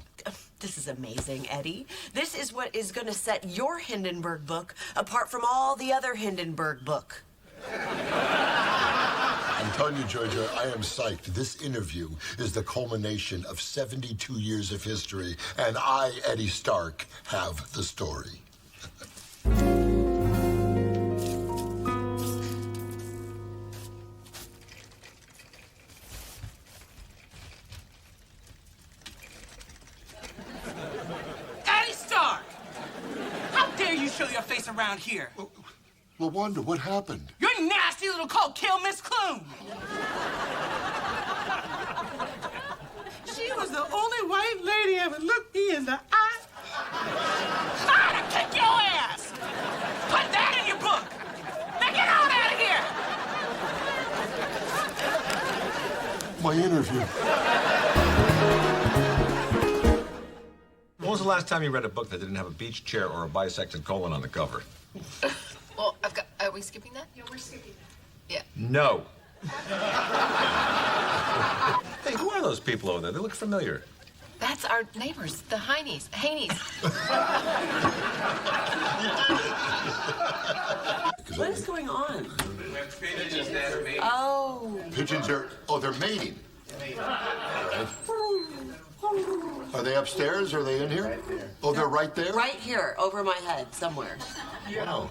This is amazing, Eddie. This is what is going to set your Hindenburg book apart from all the other Hindenburg book. I'm telling you, Georgia, I am psyched. This interview is the culmination of 72 years of history, and I, Eddie Stark, have the story. Eddie Stark! How dare you show your face around here? LaWanda, what happened? Your nasty little coat killed Miss Clune! She was the only white lady ever looked me in the eye. I'd kick your ass! Put that in your book! Now get on out of here! My interview. When was the last time you read a book that didn't have a beach chair or a bisected colon on the cover? Well, are we skipping that? Yeah, we're skipping that. Yeah. No. Hey, who are those people over there? They look familiar. That's our neighbors, the Heinies. What is going on? Pigeons they're mating. Are they upstairs? Are they in here? Oh, they're right there? Right here, over my head, somewhere. Wow.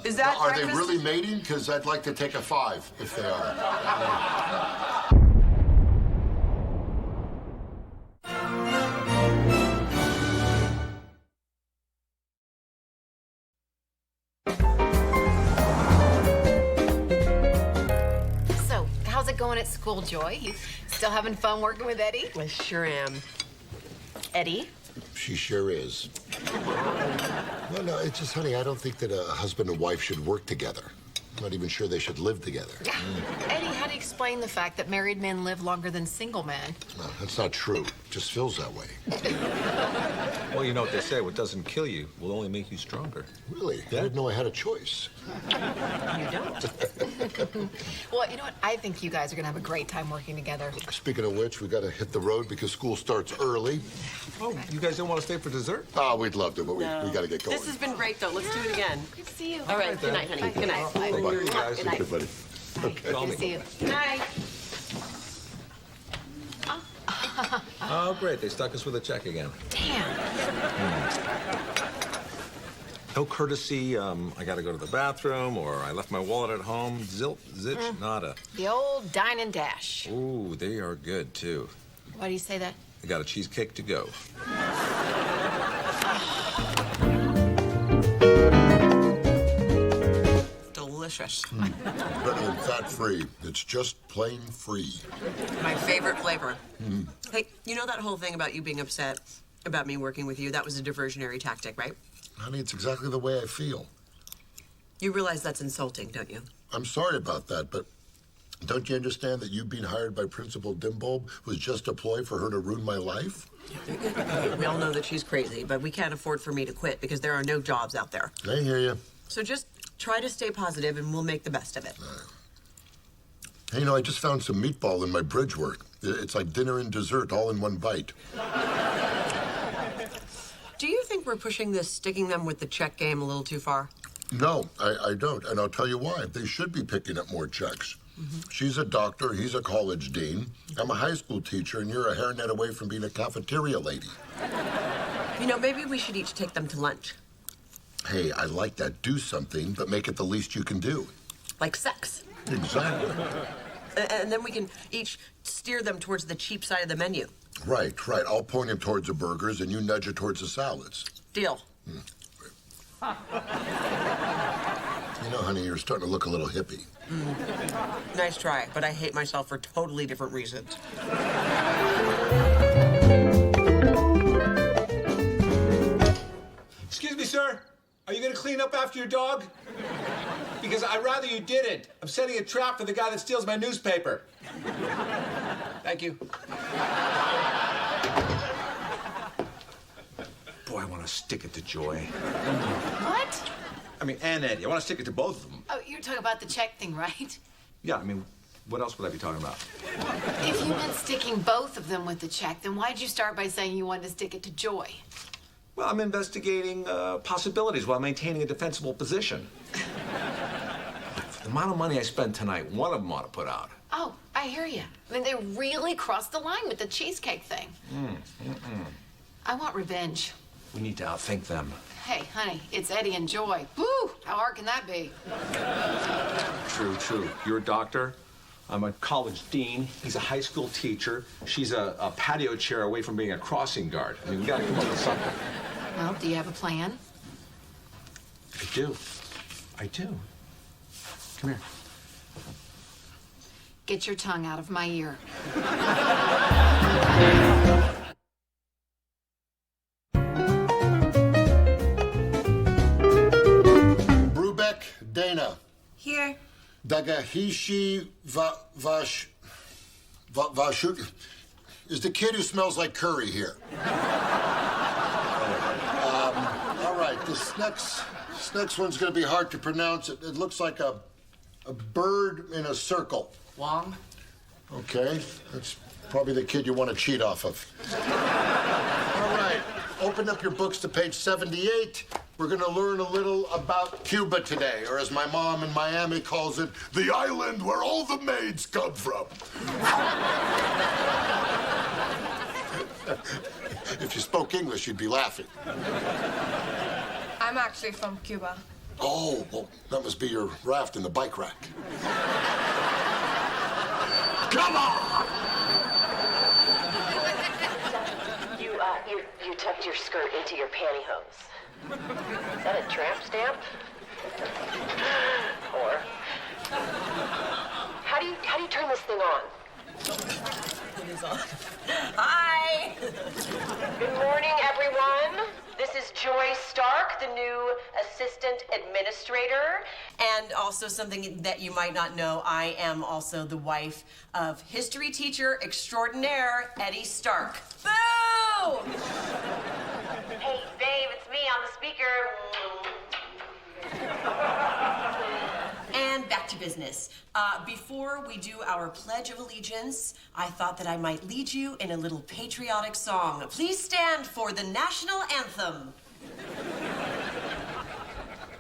Is that Are they breakfast? really mating? Because I'd like to take a 5 if they are. So, how's it going at school, Joy? You still having fun working with Eddie? I sure am. Eddie? She sure is. Well, no, it's just, honey, I don't think that a husband and wife should work together. I'm not even sure they should live together. Eddie, how do you explain the fact that married men live longer than single men? No, that's not true. It just feels that way. Well, you know what they say, what doesn't kill you will only make you stronger. Really? I didn't know I had a choice. You don't. Well, you know what? I think you guys are going to have a great time working together. Speaking of which, we got to hit the road because school starts early. Oh, you guys don't want to stay for dessert? Oh, we'd love to, but we got to get going. This has been great, though. Let's do it again. Good to see you. All right, good night, honey. Good night. Bye-bye. You guys. Good night. Good, buddy. Okay. Call Good to see me. you. Good night. Oh, great. They stuck us with a check again. Damn. No courtesy, I gotta go to the bathroom, or I left my wallet at home. Zilch, nada. The old dine and dash. Ooh, they are good, too. Why do you say that? They got a cheesecake to go. Delicious. Better than fat-free. It's just plain free. My favorite flavor. Mm. Hey, you know that whole thing about you being upset about me working with you? That was a diversionary tactic, right? Honey, it's exactly the way I feel. You realize that's insulting, don't you? I'm sorry about that, but don't you understand that you being hired by Principal Dimbold was just a ploy for her to ruin my life? We all know that she's crazy, but we can't afford for me to quit because there are no jobs out there. I hear you. So just try to stay positive and we'll make the best of it. Hey, you know, I just found some meatball in my bridge work. It's like dinner and dessert all in one bite. Do you think we're pushing this sticking them with the check game a little too far? No, I don't. And I'll tell you why. They should be picking up more checks. She's a doctor, he's a college dean. I'm a high school teacher, and you're a hairnet away from being a cafeteria lady. You know, maybe we should each take them to lunch. Hey, I like that. Do something, but make it the least you can do. Like sex. Exactly. And then we can each steer them towards the cheap side of the menu. Right. I'll point him towards the burgers, and you nudge it towards the salads. Deal. You know, honey, you're starting to look a little hippie. Nice try, but I hate myself for totally different reasons. Excuse me, sir. Are you going to clean up after your dog? Because I'd rather you didn't. I'm setting a trap for the guy that steals my newspaper. Thank you. Boy, I want to stick it to Joy. What? I mean, and Eddie. I want to stick it to both of them. Oh, you're talking about the check thing, right? Yeah, I mean, what else would I be talking about? If you meant sticking both of them with the check, then why'd you start by saying you wanted to stick it to Joy? Well, I'm investigating possibilities while maintaining a defensible position. For the amount of money I spent tonight, one of them ought to put out. Oh, I hear you. I mean, they really crossed the line with the cheesecake thing. I want revenge. We need to outthink them. Hey, honey, it's Eddie and Joy. Woo! How hard can that be? True. You're a doctor. I'm a college dean. He's a high school teacher. She's a patio chair away from being a crossing guard. I mean, we gotta come up with something. Well, do you have a plan? I do. Come here. Get your tongue out of my ear. Brubeck Dana. Here. Dagahishi Vashut is the kid who smells like curry here. All right, this next one's going to be hard to pronounce. It looks like a bird in a circle. Wong? Okay, that's probably the kid you want to cheat off of. All right, open up your books to page 78. We're going to learn a little about Cuba today, or as my mom in Miami calls it, the island where all the maids come from. If you spoke English, you'd be laughing. I'm actually from Cuba. Oh, well, that must be your raft in the bike rack. Come on! You tucked your skirt into your pantyhose. Is that a tramp stamp? Or how do you turn this thing on? It is on. Hi! Good morning, everyone. This is Joy Stark, the new assistant administrator. And also something that you might not know, I am also the wife of history teacher extraordinaire, Eddie Stark. Boo! Hey, babe, it's me on the speaker. And back to business. Before we do our Pledge of Allegiance, I thought that I might lead you in a little patriotic song. Please stand for the national anthem.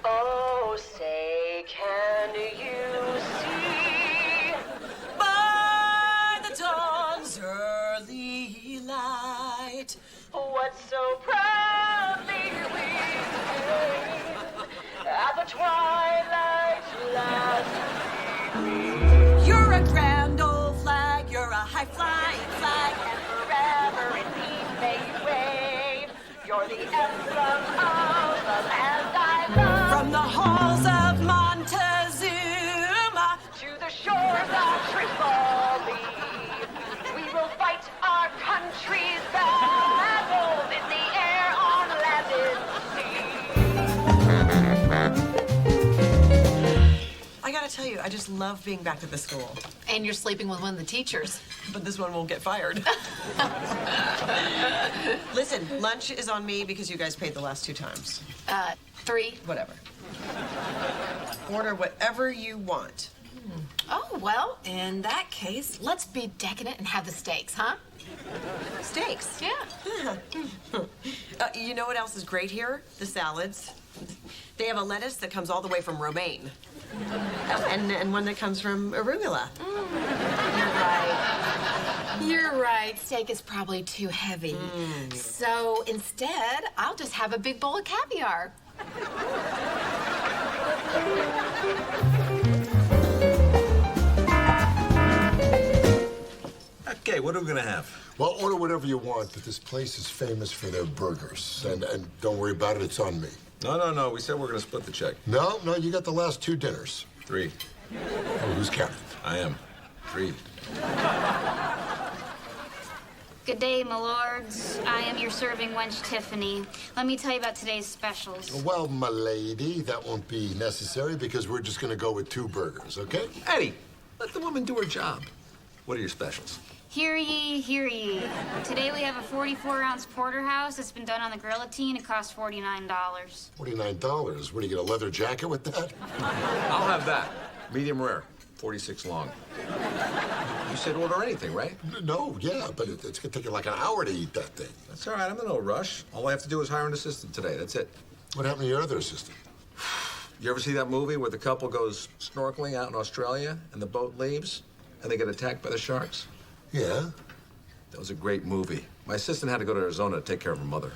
Oh, say, can you see by the dawn's early light what so proudly we say at the twilight's last gleaming? You're a grand old flag, you're a high-flying flag, And forever in peace may you wave. You're the emblem of the land I love. from the halls of Montezuma To the shores of Tripoli, we will fight our country's battles in the air, on land, in the sea. I gotta tell you, I just love being back at the school. And you're sleeping with one of the teachers. But this one won't get fired. Listen, lunch is on me because you guys paid the last 2 times. 3. Whatever. Order whatever you want. Oh, well, in that case, let's be decadent and have the steaks, huh? Steaks? Yeah. You know what else is great here? The salads. They have a lettuce that comes all the way from Romaine. And one that comes from arugula. You're right. Steak is probably too heavy. So instead, I'll just have a big bowl of caviar. Okay, what are we gonna have? Well, order whatever you want, but this place is famous for their burgers. And don't worry about it, it's on me. No. We said we're gonna split the check. No, you got the last 2 dinners. 3. Oh, who's counting? I am. 3. Good day, my lords. I am your serving wench, Tiffany. Let me tell you about today's specials. Well, my lady, that won't be necessary because we're just gonna go with 2 burgers, okay? Eddie, let the woman do her job. What are your specials? Hear ye, hear ye. Today we have a 44-ounce porterhouse that's been done on the grillatine. It costs $49. $49? What, do you get a leather jacket with that? I'll have that. Medium rare, 46 long. You said order anything, right? No, yeah, but it's gonna take you like an hour to eat that thing. That's all right, I'm in no rush. All I have to do is hire an assistant today, that's it. What happened to your other assistant? You ever see that movie where the couple goes snorkeling out in Australia and the boat leaves and they get attacked by the sharks? Yeah. That was a great movie. My assistant had to go to Arizona to take care of her mother.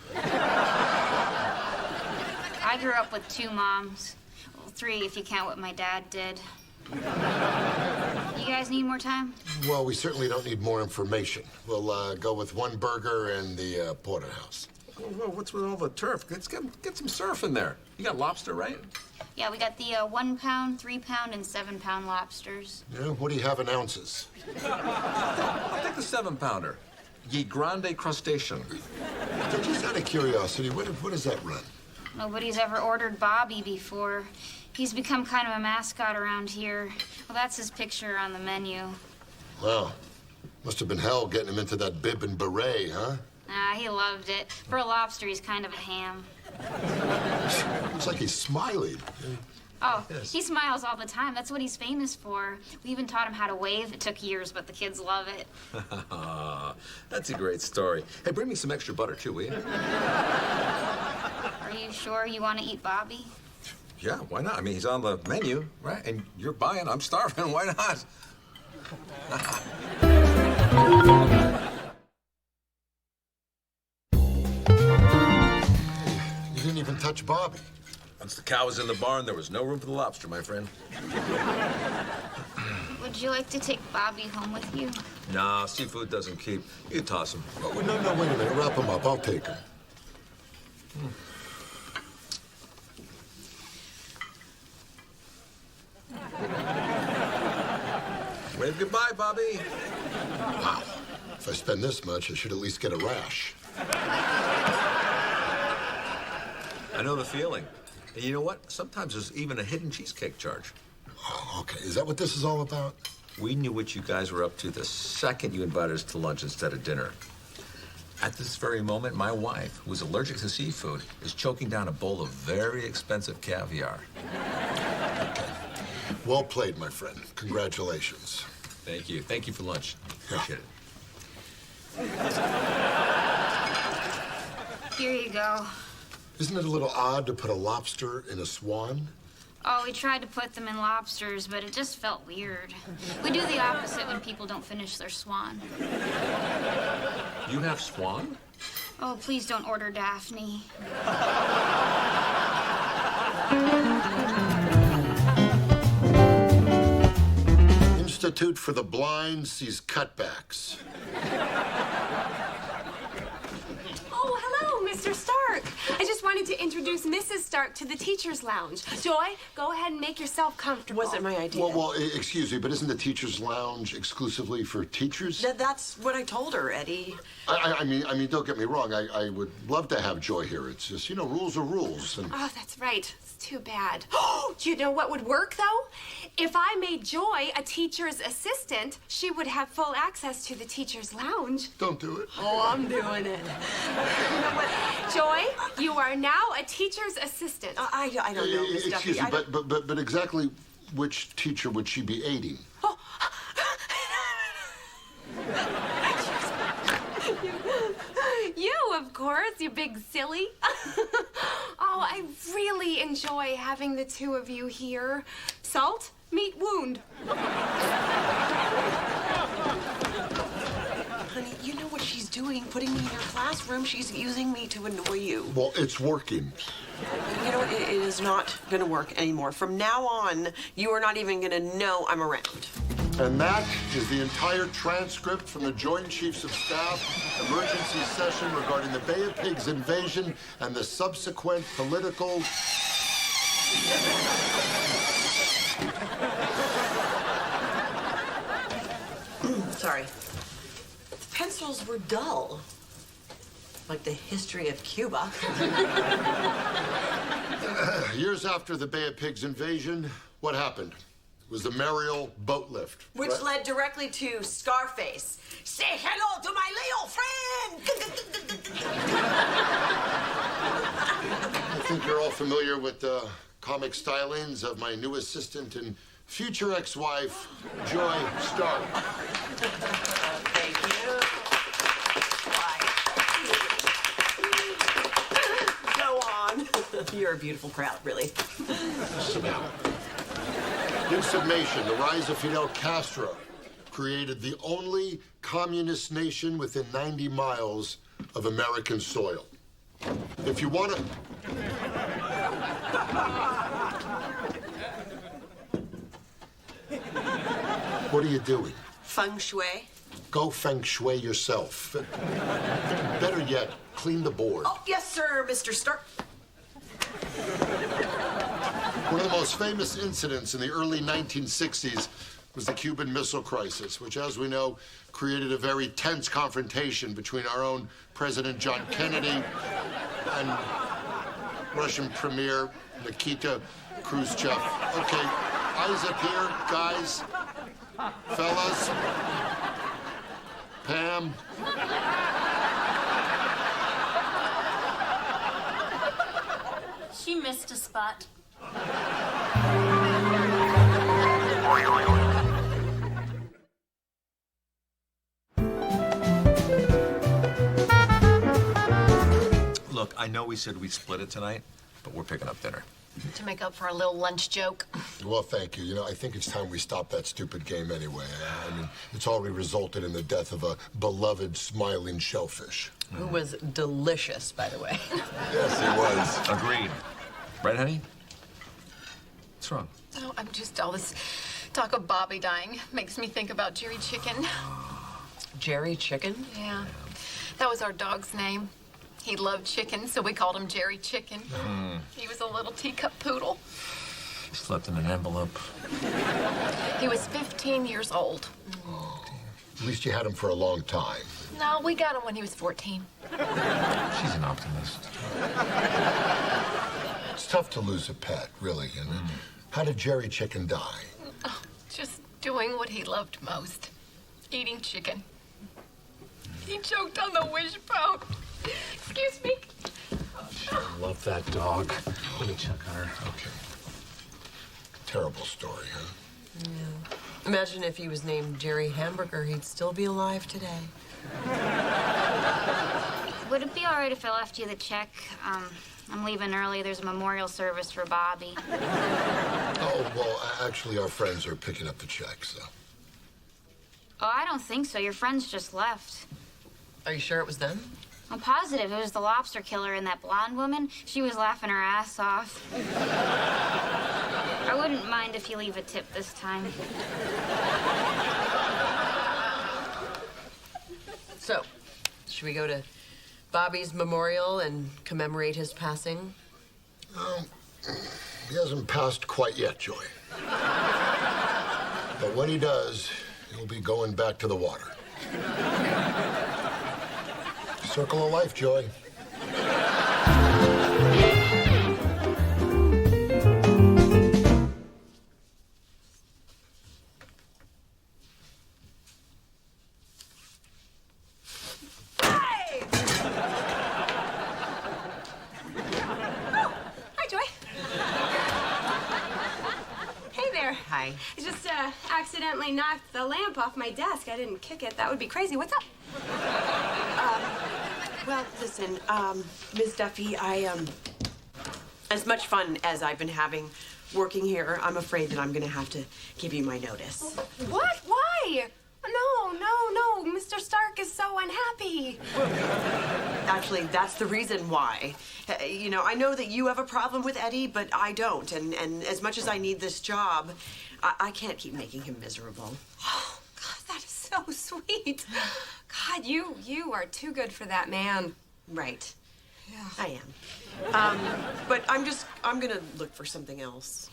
I grew up with 2 moms. Well, 3 if you count what my dad did. You guys need more time? Well, we certainly don't need more information. We'll go with 1 burger and the porterhouse. Whoa, what's with all the turf? Let's get some surf in there. You got lobster, right? Yeah, we got the 1 pound, 3 pound, and 7 pound lobsters. Yeah, what do you have in ounces? I'll take the 7-pounder. Ye grande crustacean. Just out of curiosity, what does that run? Nobody's ever ordered Bobby before. He's become kind of a mascot around here. Well, that's his picture on the menu. Wow. Must have been hell getting him into that bib and beret, huh? He loved it. For a lobster, he's kind of a ham. Looks like he's smiling. Oh, Yes. he smiles all the time. That's what he's famous for. We even taught him how to wave. It took years, but the kids love it. That's a great story. Hey, bring me some extra butter, too, will you? Are you sure you want to eat Bobby? Yeah, why not? I mean, he's on the menu, right? And you're buying, I'm starving, why not? You didn't even touch Bobby. Once the cow was in the barn, there was no room for the lobster, my friend. Would you like to take Bobby home with you? Nah, seafood doesn't keep. You toss him. Oh, no, wait a minute. Wrap him up. I'll take him. Wave goodbye, Bobby. Wow. If I spend this much, I should at least get a rash. I know the feeling. And you know what? Sometimes there's even a hidden cheesecake charge. Oh, okay. Is that what this is all about? We knew what you guys were up to the second you invited us to lunch instead of dinner. At this very moment, my wife, who is allergic to seafood, is choking down a bowl of very expensive caviar. Well played, my friend. Congratulations. Thank you. Thank you for lunch. Appreciate it. Here you go. Isn't it a little odd to put a lobster in a swan? Oh, we tried to put them in lobsters, but it just felt weird. We do the opposite when people don't finish their swan. You have swan? Oh, please don't order Daphne. Institute for the Blind sees cutbacks. Oh, hello, Mr. Stark. I just wanted to introduce Mrs. Stark to the teacher's lounge. Joy, go ahead and make yourself comfortable. Wasn't my idea. Well, excuse me, but isn't the teacher's lounge exclusively for teachers? That's what I told her, Eddie. I mean, don't get me wrong. I would love to have Joy here. It's just, rules are rules. And Oh, that's right. It's too bad. Oh, do you know what would work, though? If I made Joy a teacher's assistant, she would have full access to the teacher's lounge. Don't do it. Oh, I'm doing it. You know what? Joy, You are now a teacher's assistant. I don't know, Miss Duffy. Excuse me, but exactly which teacher would she be aiding? You, of course, you big silly. Oh, I really enjoy having the two of you here. Salt, meet wound. Honey, you know what she's doing, putting me in your classroom. She's using me to annoy you. Well, it's working. You know what? It is not going to work anymore. From now on, you are not even going to know I'm around. And that is the entire transcript from the Joint Chiefs of Staff emergency session regarding the Bay of Pigs invasion and the subsequent political... Sorry. The pencils were dull. Like the history of Cuba. Years after the Bay of Pigs invasion, what happened? It was the Mariel boat lift. Which right? led directly to Scarface. Say hello to my little friend! I think you're all familiar with the comic stylings of my new assistant and future ex-wife, Joy Stark. Thank you. Go on. You're a beautiful crowd, really. Samantha. In summation, the rise of Fidel Castro created the only communist nation within 90 miles of American soil. If you want to... What are you doing? Feng Shui. Go feng shui yourself. Better yet, clean the board. Oh, yes, sir, Mr. Stark. One of the most famous incidents in the early 1960s was the Cuban Missile Crisis, which, as we know, created a very tense confrontation between our own President John Kennedy and Russian Premier Nikita Khrushchev. Okay, eyes up here, guys, fellas, Pam. She missed a spot. Look, I know we said we'd split it tonight, but we're picking up dinner. To make up for a little lunch joke. Well, thank you. You know, I think it's time we stop that stupid game anyway. I mean, it's already resulted in the death of a beloved smiling shellfish. Who was delicious, by the way. Yes, he was. Agreed. Right, honey? What's wrong? Oh, I'm just all this talk of Bobby dying makes me think about Jerry Chicken. Jerry Chicken? Yeah. That was our dog's name. He loved chicken, so we called him Jerry Chicken. He was a little teacup poodle. He slept in an envelope. He was 15 years old. At least you had him for a long time. No, we got him when he was 14. She's an optimist. It's tough to lose a pet, really. And how did Jerry Chicken die? Oh, just doing what he loved most. Eating chicken. He choked on the wishbone. Excuse me. I love that dog. Let me check on her. Okay. Terrible story, huh? Yeah. Imagine if he was named Jerry Hamburger, he'd still be alive today. Would it be all right if I left you the check? I'm leaving early. There's a memorial service for Bobby. Oh, well, actually, our friends are picking up the check, so. Oh, I don't think so. Your friends just left. Are you sure it was them? I'm positive it was the lobster killer and that blonde woman. She was laughing her ass off. I wouldn't mind if you leave a tip this time. So, should we go to Bobby's memorial and commemorate his passing? He hasn't passed quite yet, Joy. But when he does, he'll be going back to the water. Circle of life, Joy. Hi. I just accidentally knocked the lamp off my desk. I didn't kick it. That would be crazy. What's up? Well, listen, Ms. Duffy, as much fun as I've been having working here, I'm afraid that I'm gonna have to give you my notice. What? Why? No. Mr. Stark is so unhappy. Actually, that's the reason why. You know, I know that you have a problem with Eddie, but I don't. And as much as I need this job, I can't keep making him miserable. Oh, God, that is so sweet. God, you are too good for that man. Right. Yeah. I am. But I'm gonna look for something else.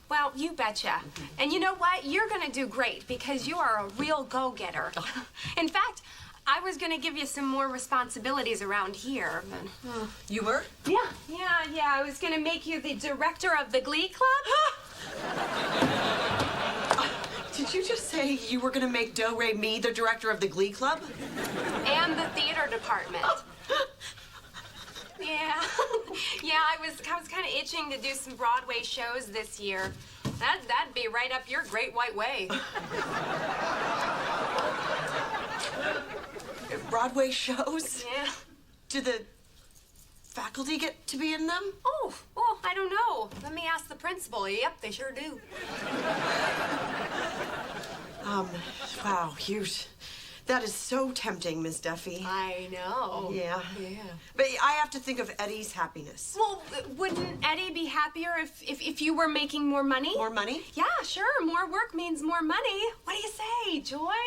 Well, you betcha. And you know what? You're gonna do great because you are a real go-getter. In fact, I was gonna give you some more responsibilities around here. But, You were? Yeah. I was gonna make you the director of the Glee Club. Did you just say you were gonna make Do Re Me the director of the Glee Club? And the theater department. Yeah. I was kind of itching to do some Broadway shows this year. That'd be right up your Great White Way. Broadway shows? Yeah. Do the faculty get to be in them? Oh, well, I don't know. Let me ask the principal. Yep, they sure do. Wow, that is so tempting, Miss Duffy. I know. Yeah. But I have to think of Eddie's happiness. Well, wouldn't Eddie be happier if you were making more money? More money? Yeah, sure. More work means more money. What do you say, Joy?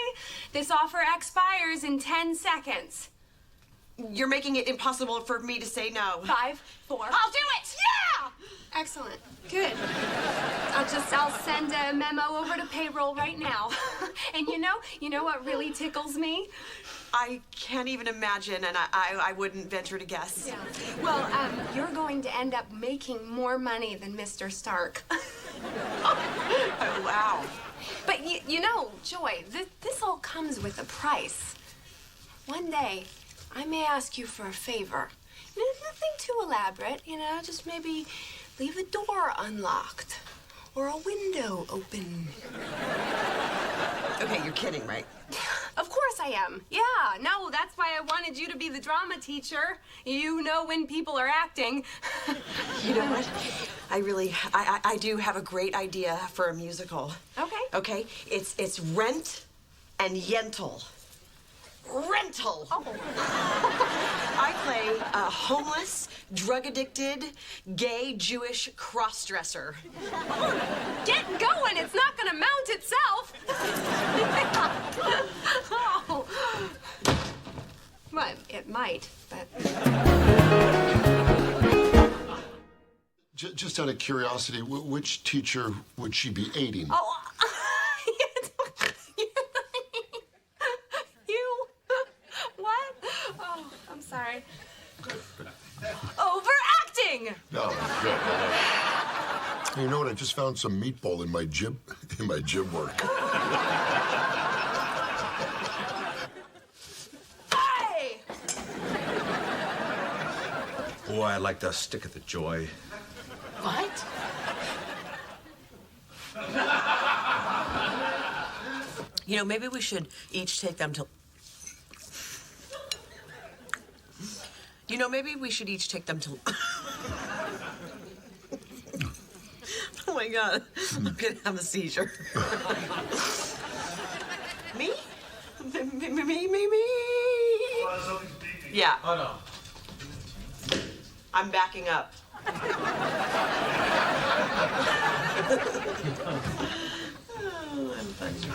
This offer expires in 10 seconds. You're making it impossible for me to say no. 5, 4. I'll do it! Yeah! Excellent. Good. I'll send a memo over to payroll right now. And you know what really tickles me? I can't even imagine, and I wouldn't venture to guess. Yeah. Well, you're going to end up making more money than Mr. Stark. Oh, wow. But you know, Joy, this all comes with a price. One day, I may ask you for a favor. Nothing too elaborate, just maybe leave a door unlocked or a window open. Okay, you're kidding, right? Of course I am. Yeah, no, that's why I wanted you to be the drama teacher. You know when people are acting. You know what? I do have a great idea for a musical. Okay. Okay? It's Rent and Yentl. Rental. Oh. I play a homeless, drug-addicted, gay Jewish cross-dresser. Get going! It's not gonna mount itself. Oh. Well, it might, but. Just out of curiosity, which teacher would she be aiding? Oh. What? Oh, I'm sorry. Overacting! No, good. You know what? I just found some meatball in my gym work. Hey! Boy, I'd like to stick at the Joy. What? Maybe we should each take them to... maybe we should each take them to... Oh, my God. I'm gonna have a seizure. Me? Me? Yeah. Oh, no. I'm backing up. Oh, I'm funny.